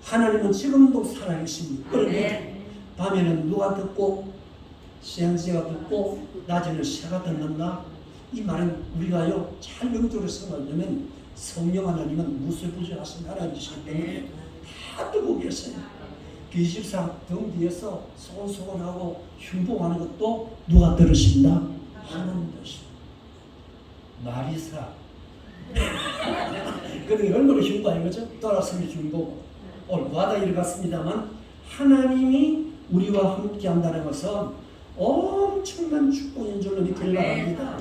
S3: 하나님은 지금도 살아계십니다. 그런데 밤에는 누가 듣고 시행시가 듣고 낮에는 새가 듣는다. 이 말은 우리가요 잘 영적으로 생각하면 성령 하나님은 무소부지하신 하나님이시기 때문에 다 듣고 계세요. 그 24등 뒤에서 소곤소곤하고 흉봉하는 것도 누가 들으신다? 하나님 들으신다. 마리사 그러니 얼마나 흉보인 거죠? 떠났으면 흉보고 오늘 과다 읽었습니다만 하나님이 우리와 함께 한다는 것은 엄청난 축복인 줄로 믿기를 바랍니다.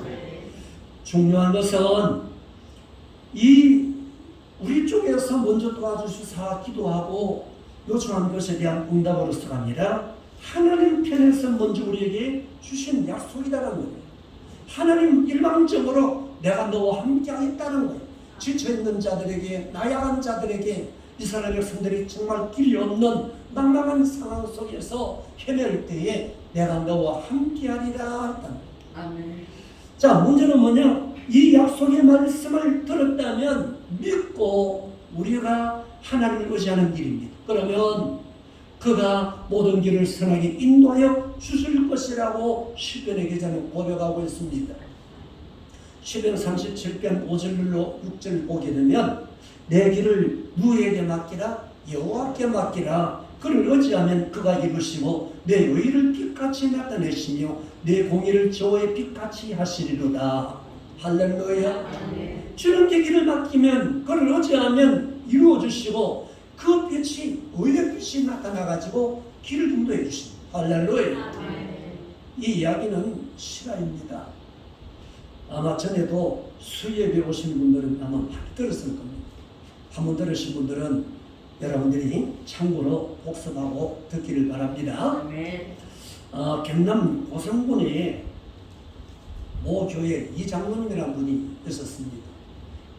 S3: 중요한 것은 우리 쪽에서 먼저 도와주시사 기도하고 요청한 것에 대한 응답으로서가 아니라 하나님 편에서 먼저 우리에게 주신 약속이라는 거예요. 하나님 일방적으로 내가 너와 함께 하겠다는 거예요. 지쳐있는 자들에게, 나약한 자들에게, 이스라엘 백성들이 정말 길이 없는 막막한 상황 속에서 헤맬 때에 내가 너와 함께 하리라 했다. 아멘. 자, 문제는 뭐냐? 이 약속의 말씀을 들었다면 믿고 우리가 하나님을 의지하는 일입니다. 그러면 그가 모든 길을 선하게 인도하여 주실 것이라고 시편의 기자는 고백하고 있습니다. 시편 37편 5절로 6절 보게 되면 내 길을 누구에게 맡기라? 여호와께 맡기라. 그를 의지하면 그가 이루시고 내 의를 빛같이 나타내시며 내 공의를 저의 빛같이 하시리로다. 할렐루야. 주님께 길을 맡기면 그를 의지하면 이루어주시고 그 빛이 의의 빛이 나타나가지고 길을 인도해 주십니다. 할렐루야. 이 이야기는 실화입니다. 아마 전에도 수예배 오신 분들은 아마 많이 들었을 겁니다. 한번 들으신 분들은 여러분들이 참고로 복습하고 듣기를 바랍니다. 경남 고성군에 모 교회 이장로님이라는 분이 있었습니다.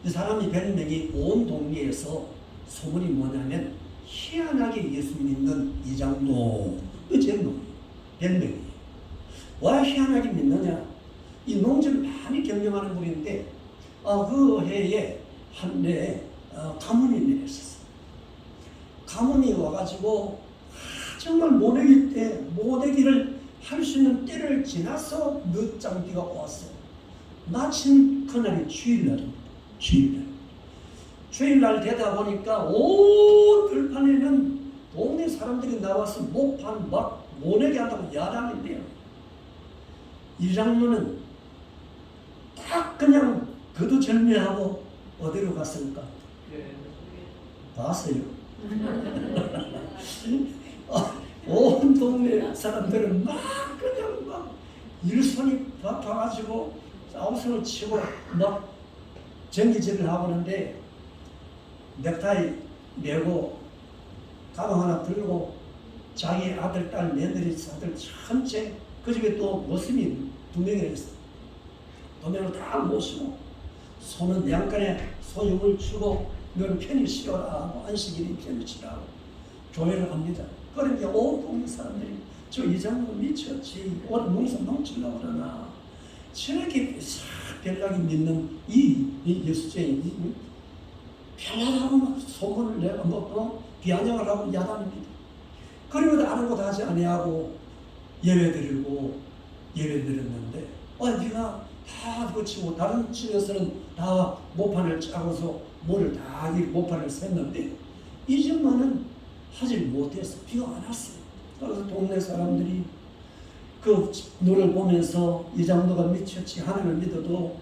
S3: 이 사람이 별명이 온 동네에서 소문이 뭐냐면 희한하게 예수 믿는 이장로 별명이에요. 왜 희한하게 믿느냐? 이 농지를 많이 경영하는 분인데 그 해에 한 해에 가뭄이 내렸었어요. 가뭄이 와가지고 정말 모내기를 할 수 있는 때를 지나서 늦장 비가 왔어요. 마침 그날이 주일날입니다. 주일날 되다 보니까 온 들판에는 동네 사람들이 나와서 목판 막 모내기 한다고 야단인데요. 이 장로는 딱 그냥 거두절미하고 어디로 갔습니까? 봤어요. 온 동네 사람들은 막 그냥 막 일손이 바빠가지고 아우성을 치고 막 전기질을 하고 하는데 넥타이 메고 가방 하나 들고 자기 아들, 딸, 며느리, 사들 전체 그 집에 또 모습이 2명이나 있어. 2명을 다 모시고 손은 양간에 소용을 주고 너는 편히 쉬어라 하고 안식일이 편히 쉬라고 교회를 합니다. 그러니까 온 동네 사람들이 저 이장로 미쳤지 오늘 농사 넘치려고 그러나 저렇게 별나게 믿는 이 예수쟁이 별나라고 막 소문을 내고 뭐 비아냥을 하고 야단입니다. 그리고도 아무것도 하지 아니하고 예배드렸는데 네가 다 고치고 다른 집에서는 다 모판을 짜고서 뭐를 다 모판을 샜는데 이 집만은 하지 못해서 비가 안 왔어요. 그래서 동네 사람들이 그 너를 보면서 이 장로가 미쳤지 하나님을 믿어도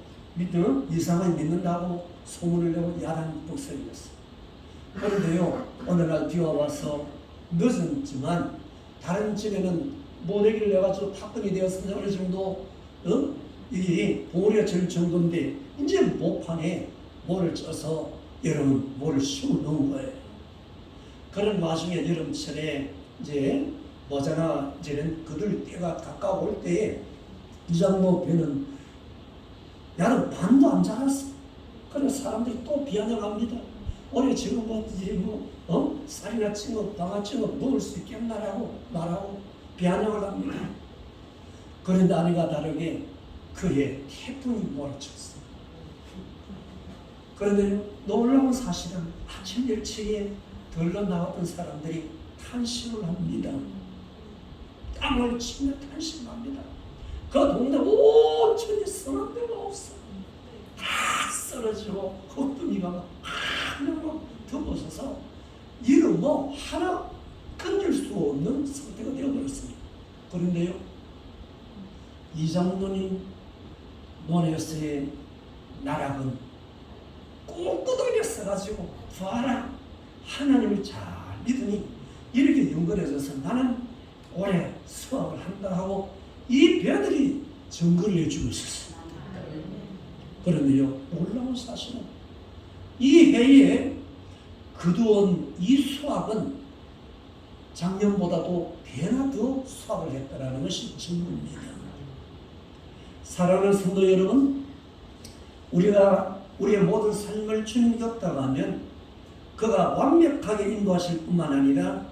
S3: 이상하게 믿는다고 소문을 내고 야단 독설이었어요. 그런데요 어느날 비가 와서 늦었지만 다른 집에는 모래기를 내가지고 탑근이 되었으면 어느 정도 이게 보리가 절 정도인데 이제 모판에 모를 쪄서 여러분 모를 심어 놓은 거예요. 그런 와중에 여름철에 이제 모자나 이제는 그들 때가 가까워올 때에 이장로 배는 야는 반도 안 자랐어. 그래서 사람들이 또 비아냥합니다. 올해 지금 쌀이나 찌고 방아 찌고 먹을 수 있겠나라고 말하고 비아냥을 합니다. 그런데 아니가 다르게 그해 태풍이 몰아쳤어. 그런데 놀라운 사실은 아침 일찍에 들러 나왔던 사람들이 탄식을 합니다. 땅을 치며 탄식합니다. 그 동네 온천히 쓰는 데가 없어. 다 쓰러지고 흙둥이가 막 덮어서서 이는 하나 건질 수 없는 상태가 되어버렸습니다. 그런데요, 이장로님 논에서의 나락은 꼼꼼하게 써가지고 봐라, 하나님을 잘 믿으니 이렇게 연결해져서 나는 올해 수확을 한다 하고 이 배들이 증거를 해주고 있었어요. 그런데요, 놀라운 사실은 이 해에 거두온 이 수확은 작년보다도 배나 더 수확을 했다는 것이 증거입니다. 사랑하는 성도 여러분, 우리가 우리의 모든 삶을 주님 곁다가 하면 그가 완벽하게 인도하실 뿐만 아니라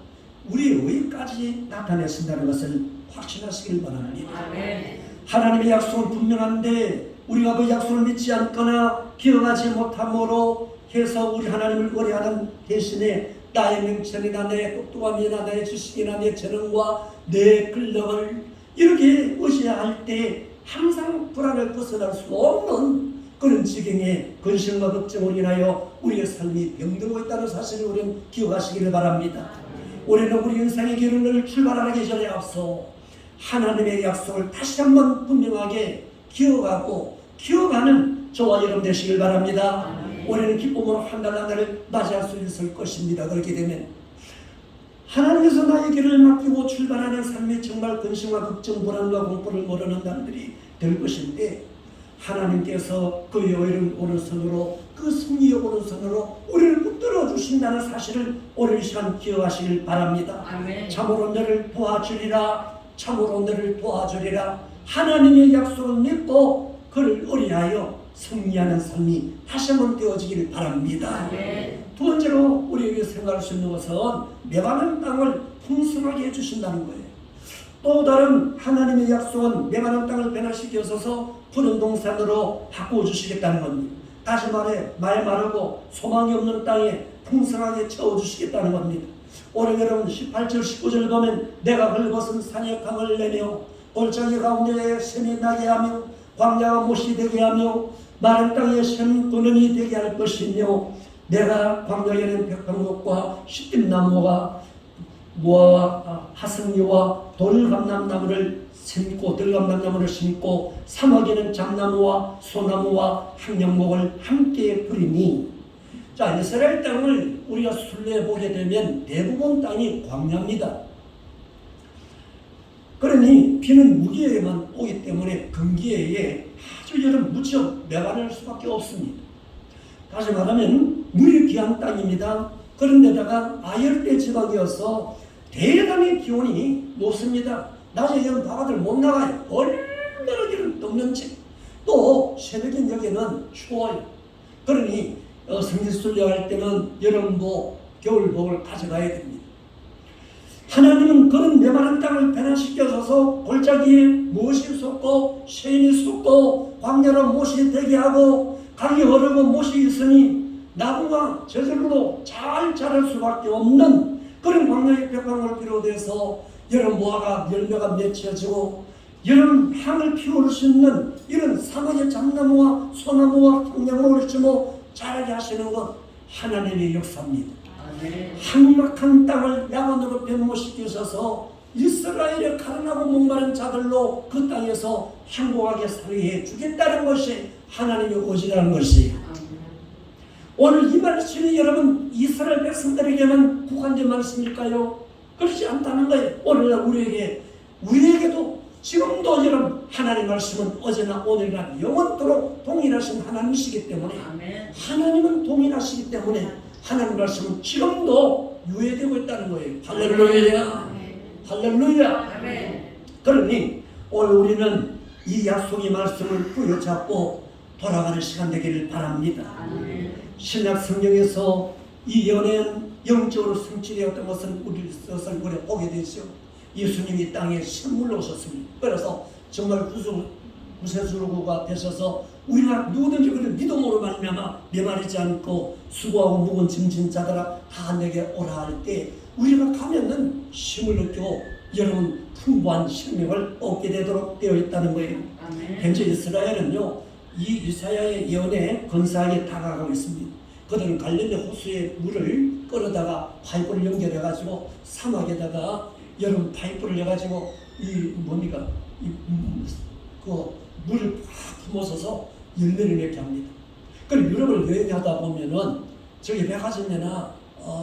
S3: 우리의 의까지 나타내신다는 것을 확신하시길 바랍니다.
S4: 아멘.
S3: 하나님의 약속은 분명한데 우리가 그 약속을 믿지 않거나 기억하지 못함으로 해서 우리 하나님을 의뢰하는 대신에 나의 명철이나 내 똑똑함이나 나의 지식이나 내 재능과 내 근력을 이렇게 의지할 때 항상 불안을 벗어날 수 없는 그런 지경에 근심과 걱정으로 인하여 우리의 삶이 병들고 있다는 사실을 우리는 기억하시기를 바랍니다. 올해는 우리 인생의 길을 출발하기 전에 앞서 하나님의 약속을 다시 한번 분명하게 기억하고 기억하는 저와 여러분 되시길 바랍니다. 올해는 기쁨으로 한 달 한 달을 맞이할 수 있을 것입니다. 그렇게 되면 하나님께서 나의 길을 맡기고 출발하는 삶이 정말 근심과 걱정, 불안과 공포를 모르는 날들이 될 것인데 하나님께서 그 여의른 오른손으로 그 승리의 오른손으로 우리를 붙들어 주신다는 사실을 오늘 시간 기억하시길 바랍니다.
S4: 아멘.
S3: 참으로 너를 도와주리라, 참으로 너를 도와주리라. 하나님의 약속을 믿고 그를 의뢰하여 승리하는 삶이 다시 한번 되어지길 바랍니다.
S4: 아멘.
S3: 두 번째로 우리에게 생각할 수 있는 것은 메마른 땅을 풍성하게 해주신다는 거예요. 또 다른 하나님의 약속은 메마른 땅을 변화시켜서 푸른 동산으로 바꿔주시겠다는 겁니다. 다시 말해 말 마르고 소망이 없는 땅에 풍성하게 채워주시겠다는 겁니다. 올해 여러분 18절 19절 보면 내가 헐벗은 산에 강을 내며 골짜기 가운데 샘이 나게 하며 광야가 못이 되게 하며 마른 땅에 샘 근원이 되게 할 것이며 내가 광야에는 백향목과 시띠나무와 무화과 하승류와 돌감람나무를 심고 들감람나무를 심고 사막에는 잣나무와 소나무와 항영목을 함께 뿌리니. 자, 이스라엘 땅을 우리가 순례해 보게 되면 대부분 땅이 광야입니다. 그러니 비는 무기에만 오기 때문에 건기에 아주 여름 무척 메마를 수밖에 없습니다. 다시 말하면 물이 귀한 땅입니다. 그런데다가 아열대 지방이어서 대단히 기온이 높습니다. 낮에 여름 바깥을 못 나가요. 얼마나 기름 떴는지. 또 새벽인 여기는 추워요. 그러니 성지순례할 때는 여름복, 겨울복을 가져가야 됩니다. 하나님은 그런 메마른 땅을 변화시켜서 골짜기에 못이 솟고 샘이 솟고 광야로 못이 되게 하고 강이 흐르고 못이 있으니 나무가 저절로 잘 자랄 수밖에 없는 그런 광야의 백향을 비롯해서 여름 무화과 열매가 맺혀지고 여름 향을 피울 수 있는 이런 사막의 잣나무와 소나무와 향나무를 심어 자라게 하시는 것 하나님의 역사입니다. 한막한 땅을 야간으로 변모시키셔서 이스라엘의 가난하고 목마른 자들로 그 땅에서 행복하게 살게 해주겠다는 것이 하나님의 의지라는 것이에요. 오늘 이 말씀이 여러분 이스라엘 백성들에게만 국한된 말씀일까요? 그렇지 않다는 거예요. 오늘날 우리에게도 지금도 여러분 하나님의 말씀은 어제나 오늘이나 영원토록 동일하신 하나님이시기 때문에 하나님은 동일하시기 때문에 하나님 말씀은 지금도 유예되고 있다는 거예요. 할렐루야. 할렐루야. 그러니 오늘 우리는 이 약속의 말씀을 부여잡고 돌아가는 시간 되기를 바랍니다. 신약 성경에서 이 연애는 영적으로 성취되었던 것은 우리 얼굴에 보게 되죠. 예수님이 땅에 선물로 오셨습니다. 그래서 정말 구세주가 되셔서 우리가 누구든지 그를 믿음으로 말미암아 메마르지 않고 수고하고 무거운 짐진 자들아 다 내게 오라 할 때 우리가 가면은 힘을 느끼고 여러분 풍부한 생명을 얻게 되도록 되어 있다는 거예요. 현재 이스라엘은요 이 이사야의 예언에 근사하게 다가가고 있습니다. 그들은 갈릴리 호수의 물을 끌어다가 파이프를 연결해 가지고 사막에다가 여러분 파이프를 내 가지고 이 뭡니까 그 물을 팍 품어서서 열매를 맺게 합니다. 그리고 유럽을 여행하다 보면은 저기 백화점이나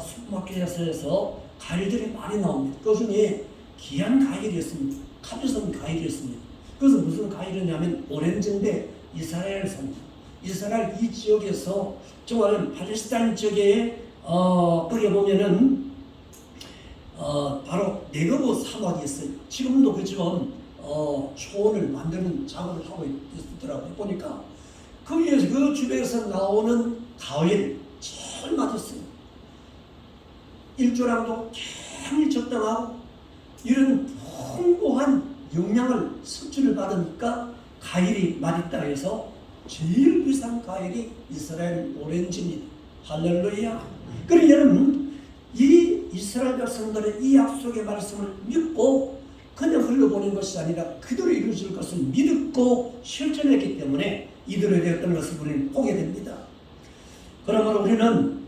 S3: 슈퍼마켓에서 과일들이 많이 나옵니다. 그 중에 귀한 과일이 있습니다. 카피섬 과일이 있습니다. 그래서 무슨 과일이냐면 오렌지인데 이스라엘산입니다. 이스라엘 이 지역에서 정말 팔레스타인 지역에 거기 보면은 바로 네거브 사막이 있어요. 지금도 그 지금 초원을 만드는 작업을 하고 있더라고요. 보니까 거기에서 그 주변에서 나오는 과일 제일 맛있어요. 일조량도 굉장히 적당하고 이런 풍부한 영양을 섭취를 받으니까 과일이 맛있다 해서 제일 비싼 과일이 이스라엘 오렌지입니다. 할렐루야. 그러니 여러분 이 이스라엘 백성들의 이 약속의 말씀을 믿고 그냥 흘려보낸 것이 아니라 그대로 이루어질 것을 믿고 실천했기 때문에 이대로 되었던 것을 우리는 보게 됩니다. 그러므로 우리는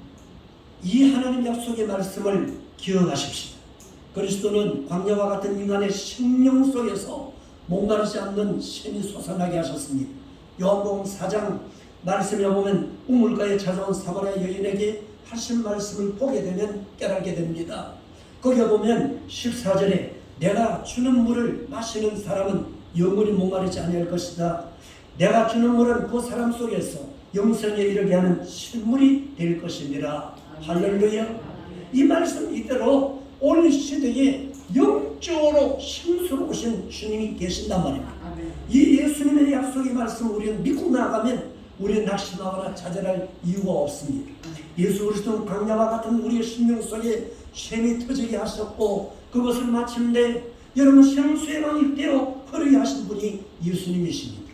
S3: 이 하나님 약속의 말씀을 기억하십시오. 그리스도는 광야와 같은 인간의 생명 속에서 목마르지 않는 샘이 솟아나게 하셨습니다. 요한복음 4장 말씀에 보면 우물가에 찾아온 사마리아 여인에게 하신 말씀을 보게 되면 깨닫게 됩니다. 거기에 보면 14절에 내가 주는 물을 마시는 사람은 영원히 목마르지 아니할 것이다. 내가 주는 물은 그 사람 속에서 영생에 이르게 하는 실물이 될 것이니라. 할렐루야. 이 말씀 이대로 올 시대에 영적으로 심수로 오신 주님이 계신단 말입니다. 이 예수님의 약속의 말씀을 우리는 믿고 나가면 우리는 낙심하거나 좌절할 이유가 없습니다. 예수 그리스도는 광야와 같은 우리의 심령 속에 샘이 터지게 하셨고 그것을 마침내 여러분 생수의 강이 되어 흐르게 하신 분이 예수님이십니다.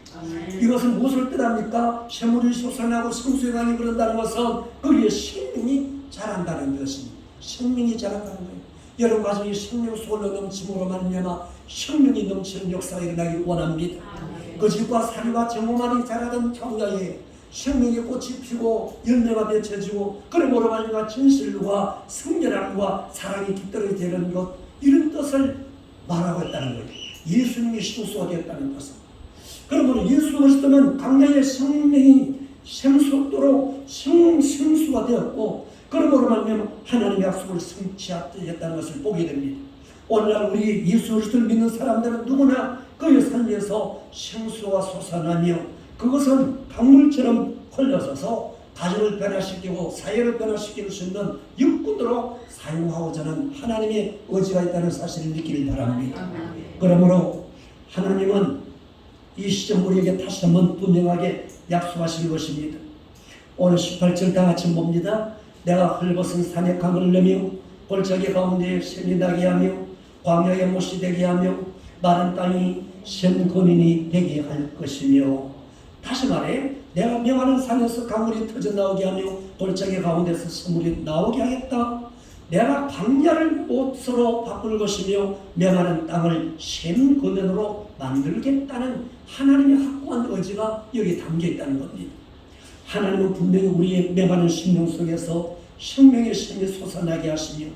S3: 이것은 무엇을 뜻합니까? 샘물이 솟아나고 생수의 강이 흐른다는 것은 거기에 생명이 자란다는 것입니다. 생명이 자란다는 거예요. 여러분 가정이 생명 속으로 넘침으로 말미암아 생명이 넘치는 역사가 일어나길 원합니다. 그 집과 사리와 정오만이 자라던 평야에 생명의 꽃이 피고 열매가 맺혀지고 그러므로 말미암아 진실과 성결함과 사랑이 깃들어야 되는 것 이런 뜻을 말하고 있다는 거예요. 예수님이 생수가 되었다는 것은. 그러므로 예수 그리스도는 광야의 생명이 샘솟도록 생수가 되었고 그러므로 말미암아 하나님의 약속을 성취하였다는 것을 보게 됩니다. 오늘날 우리 예수 그리스도를 믿는 사람들은 누구나 그의 삶에서 생수가 솟아나며 그것은 강물처럼 흘러서서 가정을 변화시키고 사회를 변화시킬 수 있는 육군으로 사용하고자 하는 하나님의 의지가 있다는 사실을 느끼길 바랍니다. 그러므로 하나님은 이 시점 우리에게 다시 한번 분명하게 약속하실 것입니다. 오늘 18절 다 같이 봅니다. 내가 헐벗은 산에 강을 내며 골짜기 가운데 샘이 나게 하며 광야에 못이 되게 하며 마른 땅이 샘 근인이 되게 할 것이며 다시 말해 내가 명하는 산에서 강물이 터져나오게 하며 골짜기 가운데서 샘물이 나오게 하겠다. 내가 광야를 못으로 바꿀 것이며 명하는 땅을 샘 근원으로 만들겠다는 하나님의 확고한 의지가 여기 담겨 있다는 겁니다. 하나님은 분명히 우리의 명하는 심령 속에서 생명의 샘이 솟아나게 하시며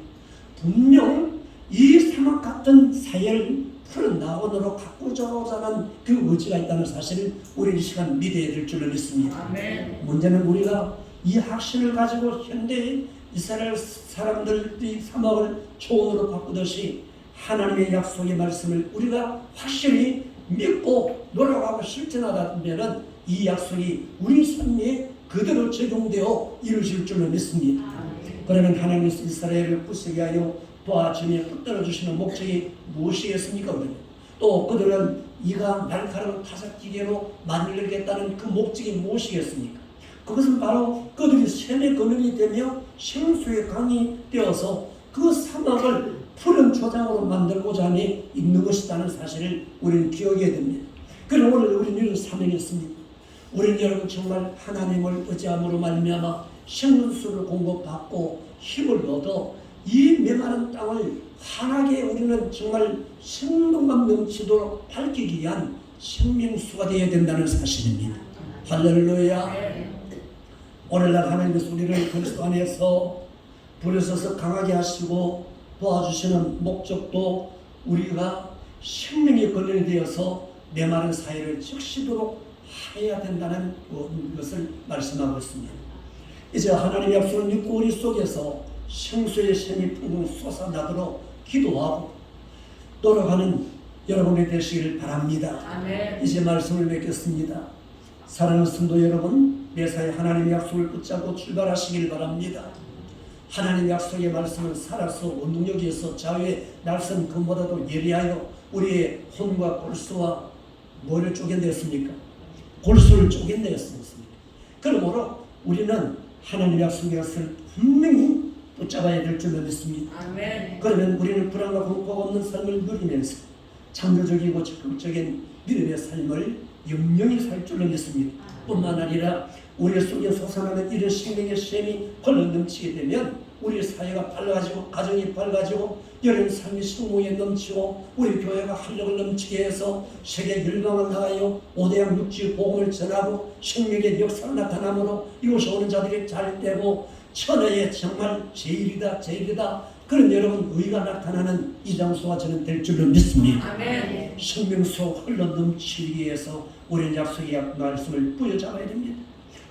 S3: 분명 이 사막 같은 사회를 푸른 낙원으로 가꾸고자 하는 그 의지가 있다는 사실을 우리 이 시간 믿어야 될 줄을 믿습니다. 아멘. 문제는 우리가 이 확신을 가지고 현대 이스라엘 사람들이 사막을 초원으로 바꾸듯이 하나님의 약속의 말씀을 우리가 확실히 믿고 노력하고 실천하다면 이 약속이 우리 삶에 그대로 적용되어 이루어질 줄을 믿습니다. 그러면 하나님께서 이스라엘을 굳세게 하여 도와주며 붙들어 주시는 목적이 무엇이겠습니까? 또 그들은 이가 날카로운 타작기계로 만들겠다는 그 목적이 무엇이겠습니까? 그것은 바로 그들이 샘의 근원이 되며 생수의 강이 되어서 그 사막을 푸른 초장으로 만들고자 하니 있는 것이라는 사실을 우리는 기억해야 됩니다. 그럼 오늘 우리는 이런 사명이 있습니다. 우리는 여러분 정말 하나님을 의지함으로 말미암아 생수를 공급받고 힘을 얻어 이 메마른 땅을 환하게 우리는 정말 생동감 넘치도록 밝히기 위한 생명수가 되어야 된다는 사실입니다. 할렐루야. 오늘날 하나님께서 우리를 그리스도 안에서 부르셔서 강하게 하시고 도와주시는 목적도 우리가 생명의 근원이 되어서 메마른 사회를 적시도록 해야 된다는 것을 말씀하고 있습니다. 이제 하나님의 약속을 믿고 우리 속에서 생수의 샘이 풍성 솟아나도록 기도하고 노력하는 여러분이 되시길 바랍니다.
S4: 아멘.
S3: 이제 말씀을 맺겠습니다. 사랑하는 성도 여러분, 매사에 하나님의 약속을 붙잡고 출발하시길 바랍니다. 하나님의 약속의 말씀은 살아서 원능력에 서 자유의 날선 금보다도 예리하여 우리의 혼과 골수와 뭐를 쪼개냈습니까? 골수를 쪼개냈습니다. 그러므로 우리는 하나님의 약속의 것을 분명히 붙잡아야 될 줄로 믿습니다.
S4: 아멘.
S3: 그러면 우리는 불안과 공포가 없는 삶을 누리면서 창조적이고 적극적인 믿음의 삶을 영영히 살 줄로 믿습니다. 뿐만 아니라 우리 속에 솟아나는 이런 생명의 샘이 흘러 넘치게 되면 우리 사회가 밝아지고 가정이 밝아지고 여러분 삶이 성공에 넘치고 우리 교회가 활력을 넘치게 해서 세계 열방을 나가요 오대양 육지 복음을 전하고 생명의 역사가 나타나므로 이곳에 오는 자들이 잘되고 천하에 정말 제일이다 그런 여러분 의가 나타나는 이 장소가 저는 될 줄로 믿습니다.
S4: 아멘.
S3: 생명수 흘러 넘치기 위해서 우리는 약속의 말씀을 부여잡아야 됩니다.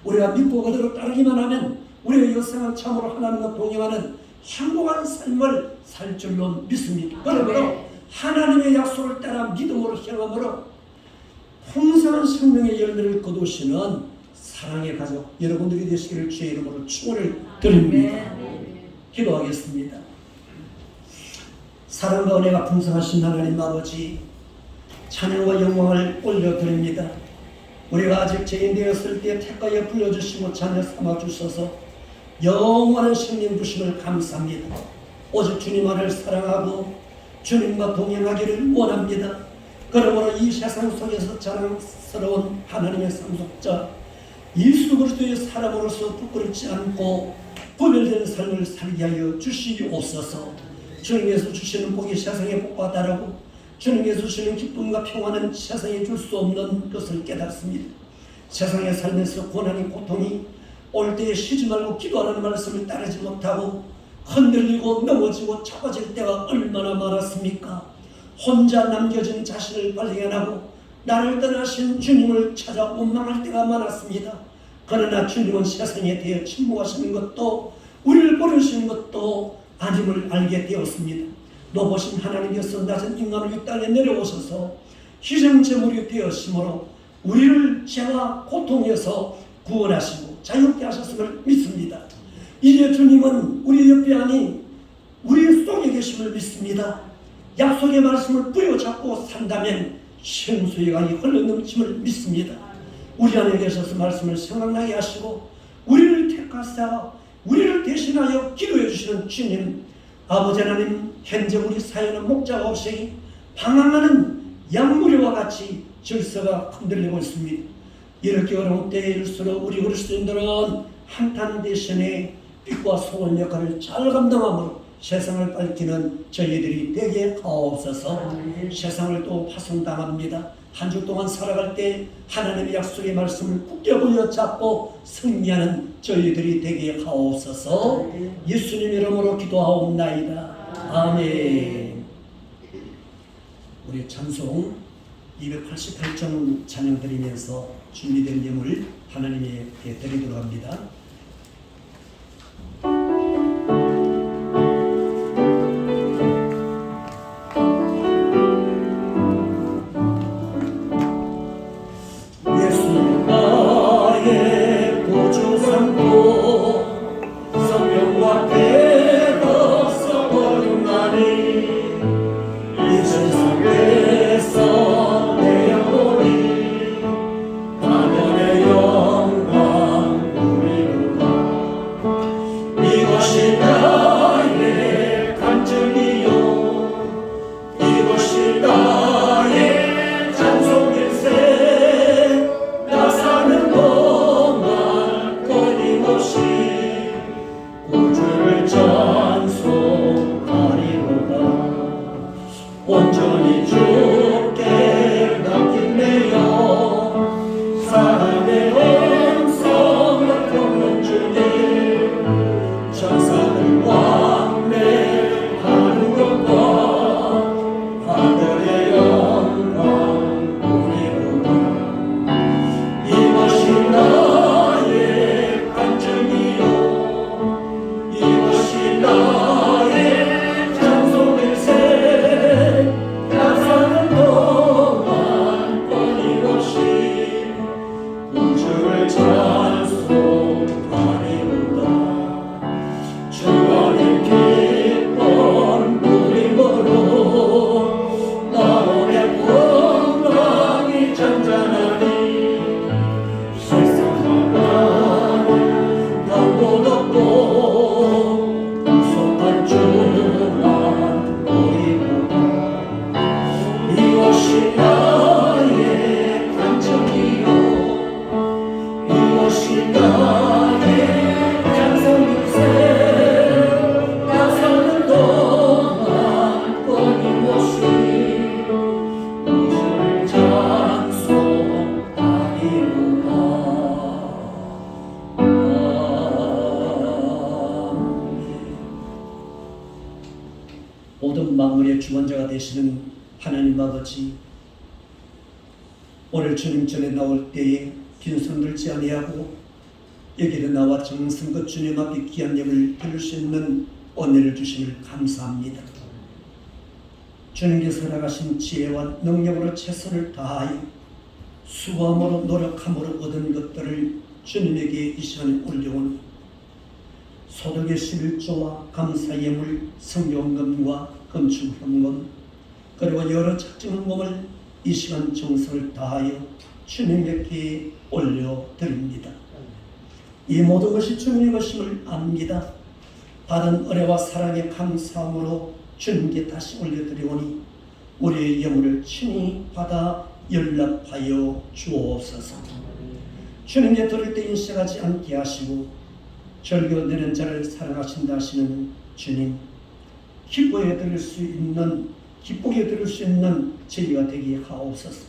S3: 우리가 믿고 그대로 따르기만 하면 우리의 역사는 참으로 하나님과 동행하는 행복한 삶을 살 줄로 믿습니다. 그러므로 하나님의 약속을 따라 믿음으로 행함으로 풍성한 생명의 열매를 거두시는 사랑의 가족 여러분들이 되시기를 주의 이름으로 축원을 드립니다. 기도하겠습니다. 사랑과 은혜가 풍성하신 하나님 아버지, 찬양과 영광을 올려드립니다. 우리가 아직 죄인 되었을 때 택하여 불러주시고 자녀 삼아주셔서 영원한 생명 주심을 감사합니다. 오직 주님만을 사랑하고 주님과 동행하기를 원합니다. 그러므로 이 세상 속에서 자랑스러운 하나님의 상속자 예수 그리스도의 사람으로서 부끄럽지 않고 구별된 삶을 살게 하여 주시옵소서. 주님께서 주시는 복이 세상의 복과 다르고 주님께서 주시는 기쁨과 평화는 세상에 줄 수 없는 것을 깨닫습니다. 세상에 살면서 고난이 고통이 올 때에 쉬지 말고 기도하라는 말씀을 따르지 못하고 흔들리고 넘어지고 차가질 때가 얼마나 많았습니까? 혼자 남겨진 자신을 발견하고 나를 떠나신 주님을 찾아 원망할 때가 많았습니다. 그러나 주님은 세상에 대해 침묵하시는 것도 우리를 버리시는 것도 아님을 알게 되었습니다. 높으신 하나님께서 낮은 인간을 이 땅에 내려오셔서 희생제물이 되었으므로 우리를 죄와 고통에서 구원하시고 자유케 하셨음을 믿습니다. 이제 주님은 우리 옆에 아니 우리 속에 계심을 믿습니다. 약속의 말씀을 부여잡고 산다면 생수의 강이 흘러넘침을 믿습니다. 우리 안에 계셔서 말씀을 생각나게 하시고 우리를 택하사 우리를 대신하여 기도해 주시는 주님, 아버지 하나님, 현재 우리 사회는 목자가 없이 방황하는 양무리와 같이 질서가 흔들리고 있습니다. 이렇게 어려운 때일수록 우리 그리스도인들은 한탄 대신에 빛과 소금 역할을 잘 감당함으로 세상을 밝히는 저희들이 되게 하옵소서. 세상을 또 파송당합니다. 한 주 동안 살아갈 때 하나님의 약속의 말씀을 굳게 부여잡고 승리하는 저희들이 되게 하옵소서. 예수님 이름으로 기도하옵나이다. 아멘. 우리 찬송 288장 찬양 드리면서 준비된 예물 하나님께 드리도록 합니다.
S1: 이전 속에서 내
S3: 모든 만물의 주관자가 되시는 하나님 아버지, 오늘 주님 전에 나올 때에 빈손 들지 아니하고 여기로 나와 정성껏 주님 앞에 귀한 예물 드릴 수 있는 은혜를 주심을 감사합니다. 주님께서 나가신 지혜와 능력으로 최선을 다하여 수고함으로 노력함으로 얻은 것들을 주님에게 이 시간에 올려오니 소득의 11조와 감사예물, 성경금과 건축현금 그리고 여러 작정금을 이 시간 정성을 다하여 주님께 올려드립니다. 이 모든 것이 주님의 것임을 압니다. 받은 은혜와 사랑에 감사함으로 주님께 다시 올려드리오니 우리의 예물을 친히 받아 연락하여 주옵소서. 주님께 드릴 때 인식하지 않게 하시고 절교되는 자를 사랑하신다 하시는 주님, 기쁘게 드릴 수 있는 저희가 되게 하옵소서.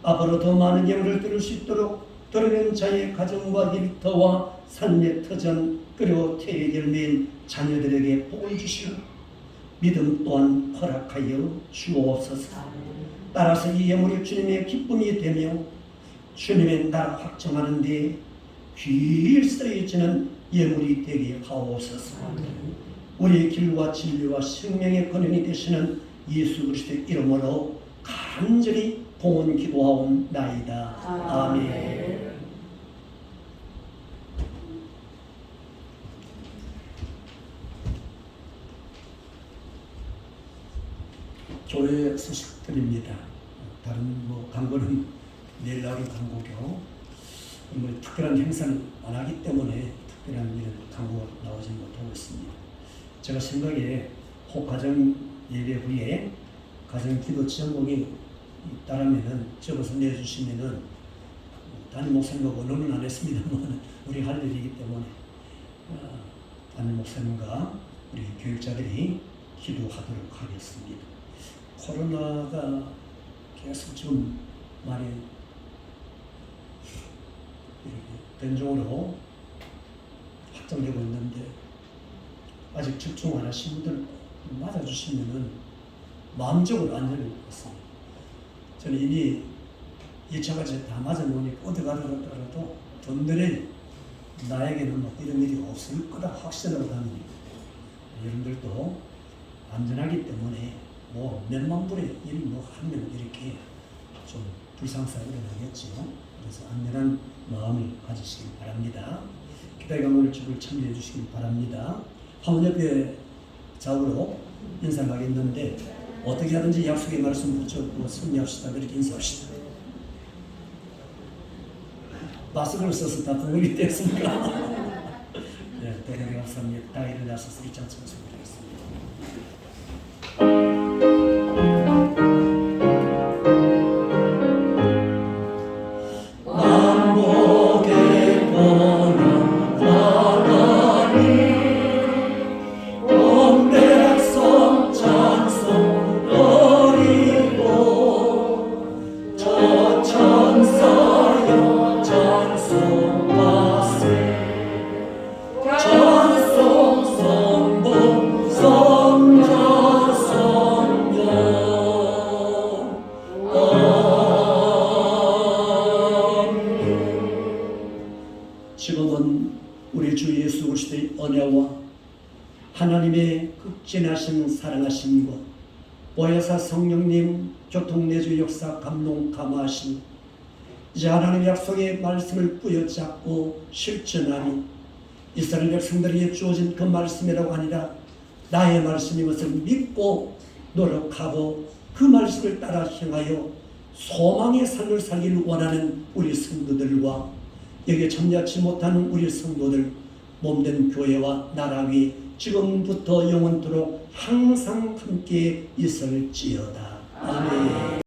S3: 앞으로 더 많은 예물을 드릴 수 있도록 드리는 자의 가정과 일터와 삶의 터전 그리고 태의 열매인 자녀들에게 복을 주시고 믿음 또한 허락하여 주옵소서. 따라서 이 예물이 주님의 기쁨이 되며 주님의 나라 확정하는 데 귀히 쓰여지는 예물이 되게 하옵소서. 우리의 길과 진리와 생명의 근원이 되시는 예수 그리스도의 이름으로 간절히 봉헌 기도하옵나이다. 아멘. 교회 소식 드립니다. 다른 광고는 내일 나오는 광고고 특별한 행사는 안 하기 때문에 특별한 이런 광고가 나오지 못하고 있습니다. 제가 생각에 혹 가정 예배 후에 가정 기도 지원금이 있다라면은 적어서 내주시면은 담임 목사님과 언론은 안 했습니다만 우리 할 일이기 때문에 담임 목사님과 우리 교육자들이 기도하도록 하겠습니다. 코로나가 계속 좀 많이 변종으로 확정되고 있는데 아직 집중 안 하신 분들 맞아주시면은 마음적으로 안전을 받습니다. 저는 이미 2차까지 다 맞아놓으니까 어디 가더라도 든든히 나에게는 이런 일이 없을 거다 확신하고 다닙니다. 여러분들도 안전하기 때문에 몇만 불의 일이 하면 이렇게 좀 불상사가 일어나겠죠. 그래서 안전한 마음을 가지시길 바랍니다. 기도의 강론을 주를 참여해 주시길 바랍니다. 화문협회 좌우로 인사를 하겠는데 어떻게 하든지 약속의 말씀 붙잡고 승리합시다. 그렇게 인사합시다. 마스크를 써서 다 구분이 됐습니까? 네, 대단히 감사합니다. 다 일어나셔서 입장 청소하겠습니다. 지금은 우리 주 예수 그리스도의 은혜와 하나님의 극진하신 사랑하심과 보혜사 성령님 교통내주 역사 감동 감화하심 이제 하나님의 약속의 말씀을 뿌여잡고 실천하니 이스라엘 백성들에게 주어진 그 말씀이라고 아니라 나의 말씀인 것을 믿고 노력하고 그 말씀을 따라 행하여 소망의 삶을 살기를 원하는 우리 성도들과 여기에 참여하지 못하는 우리 성도들 몸된 교회와 나라 위 지금부터 영원토록 항상 함께 있을지어다. 아멘.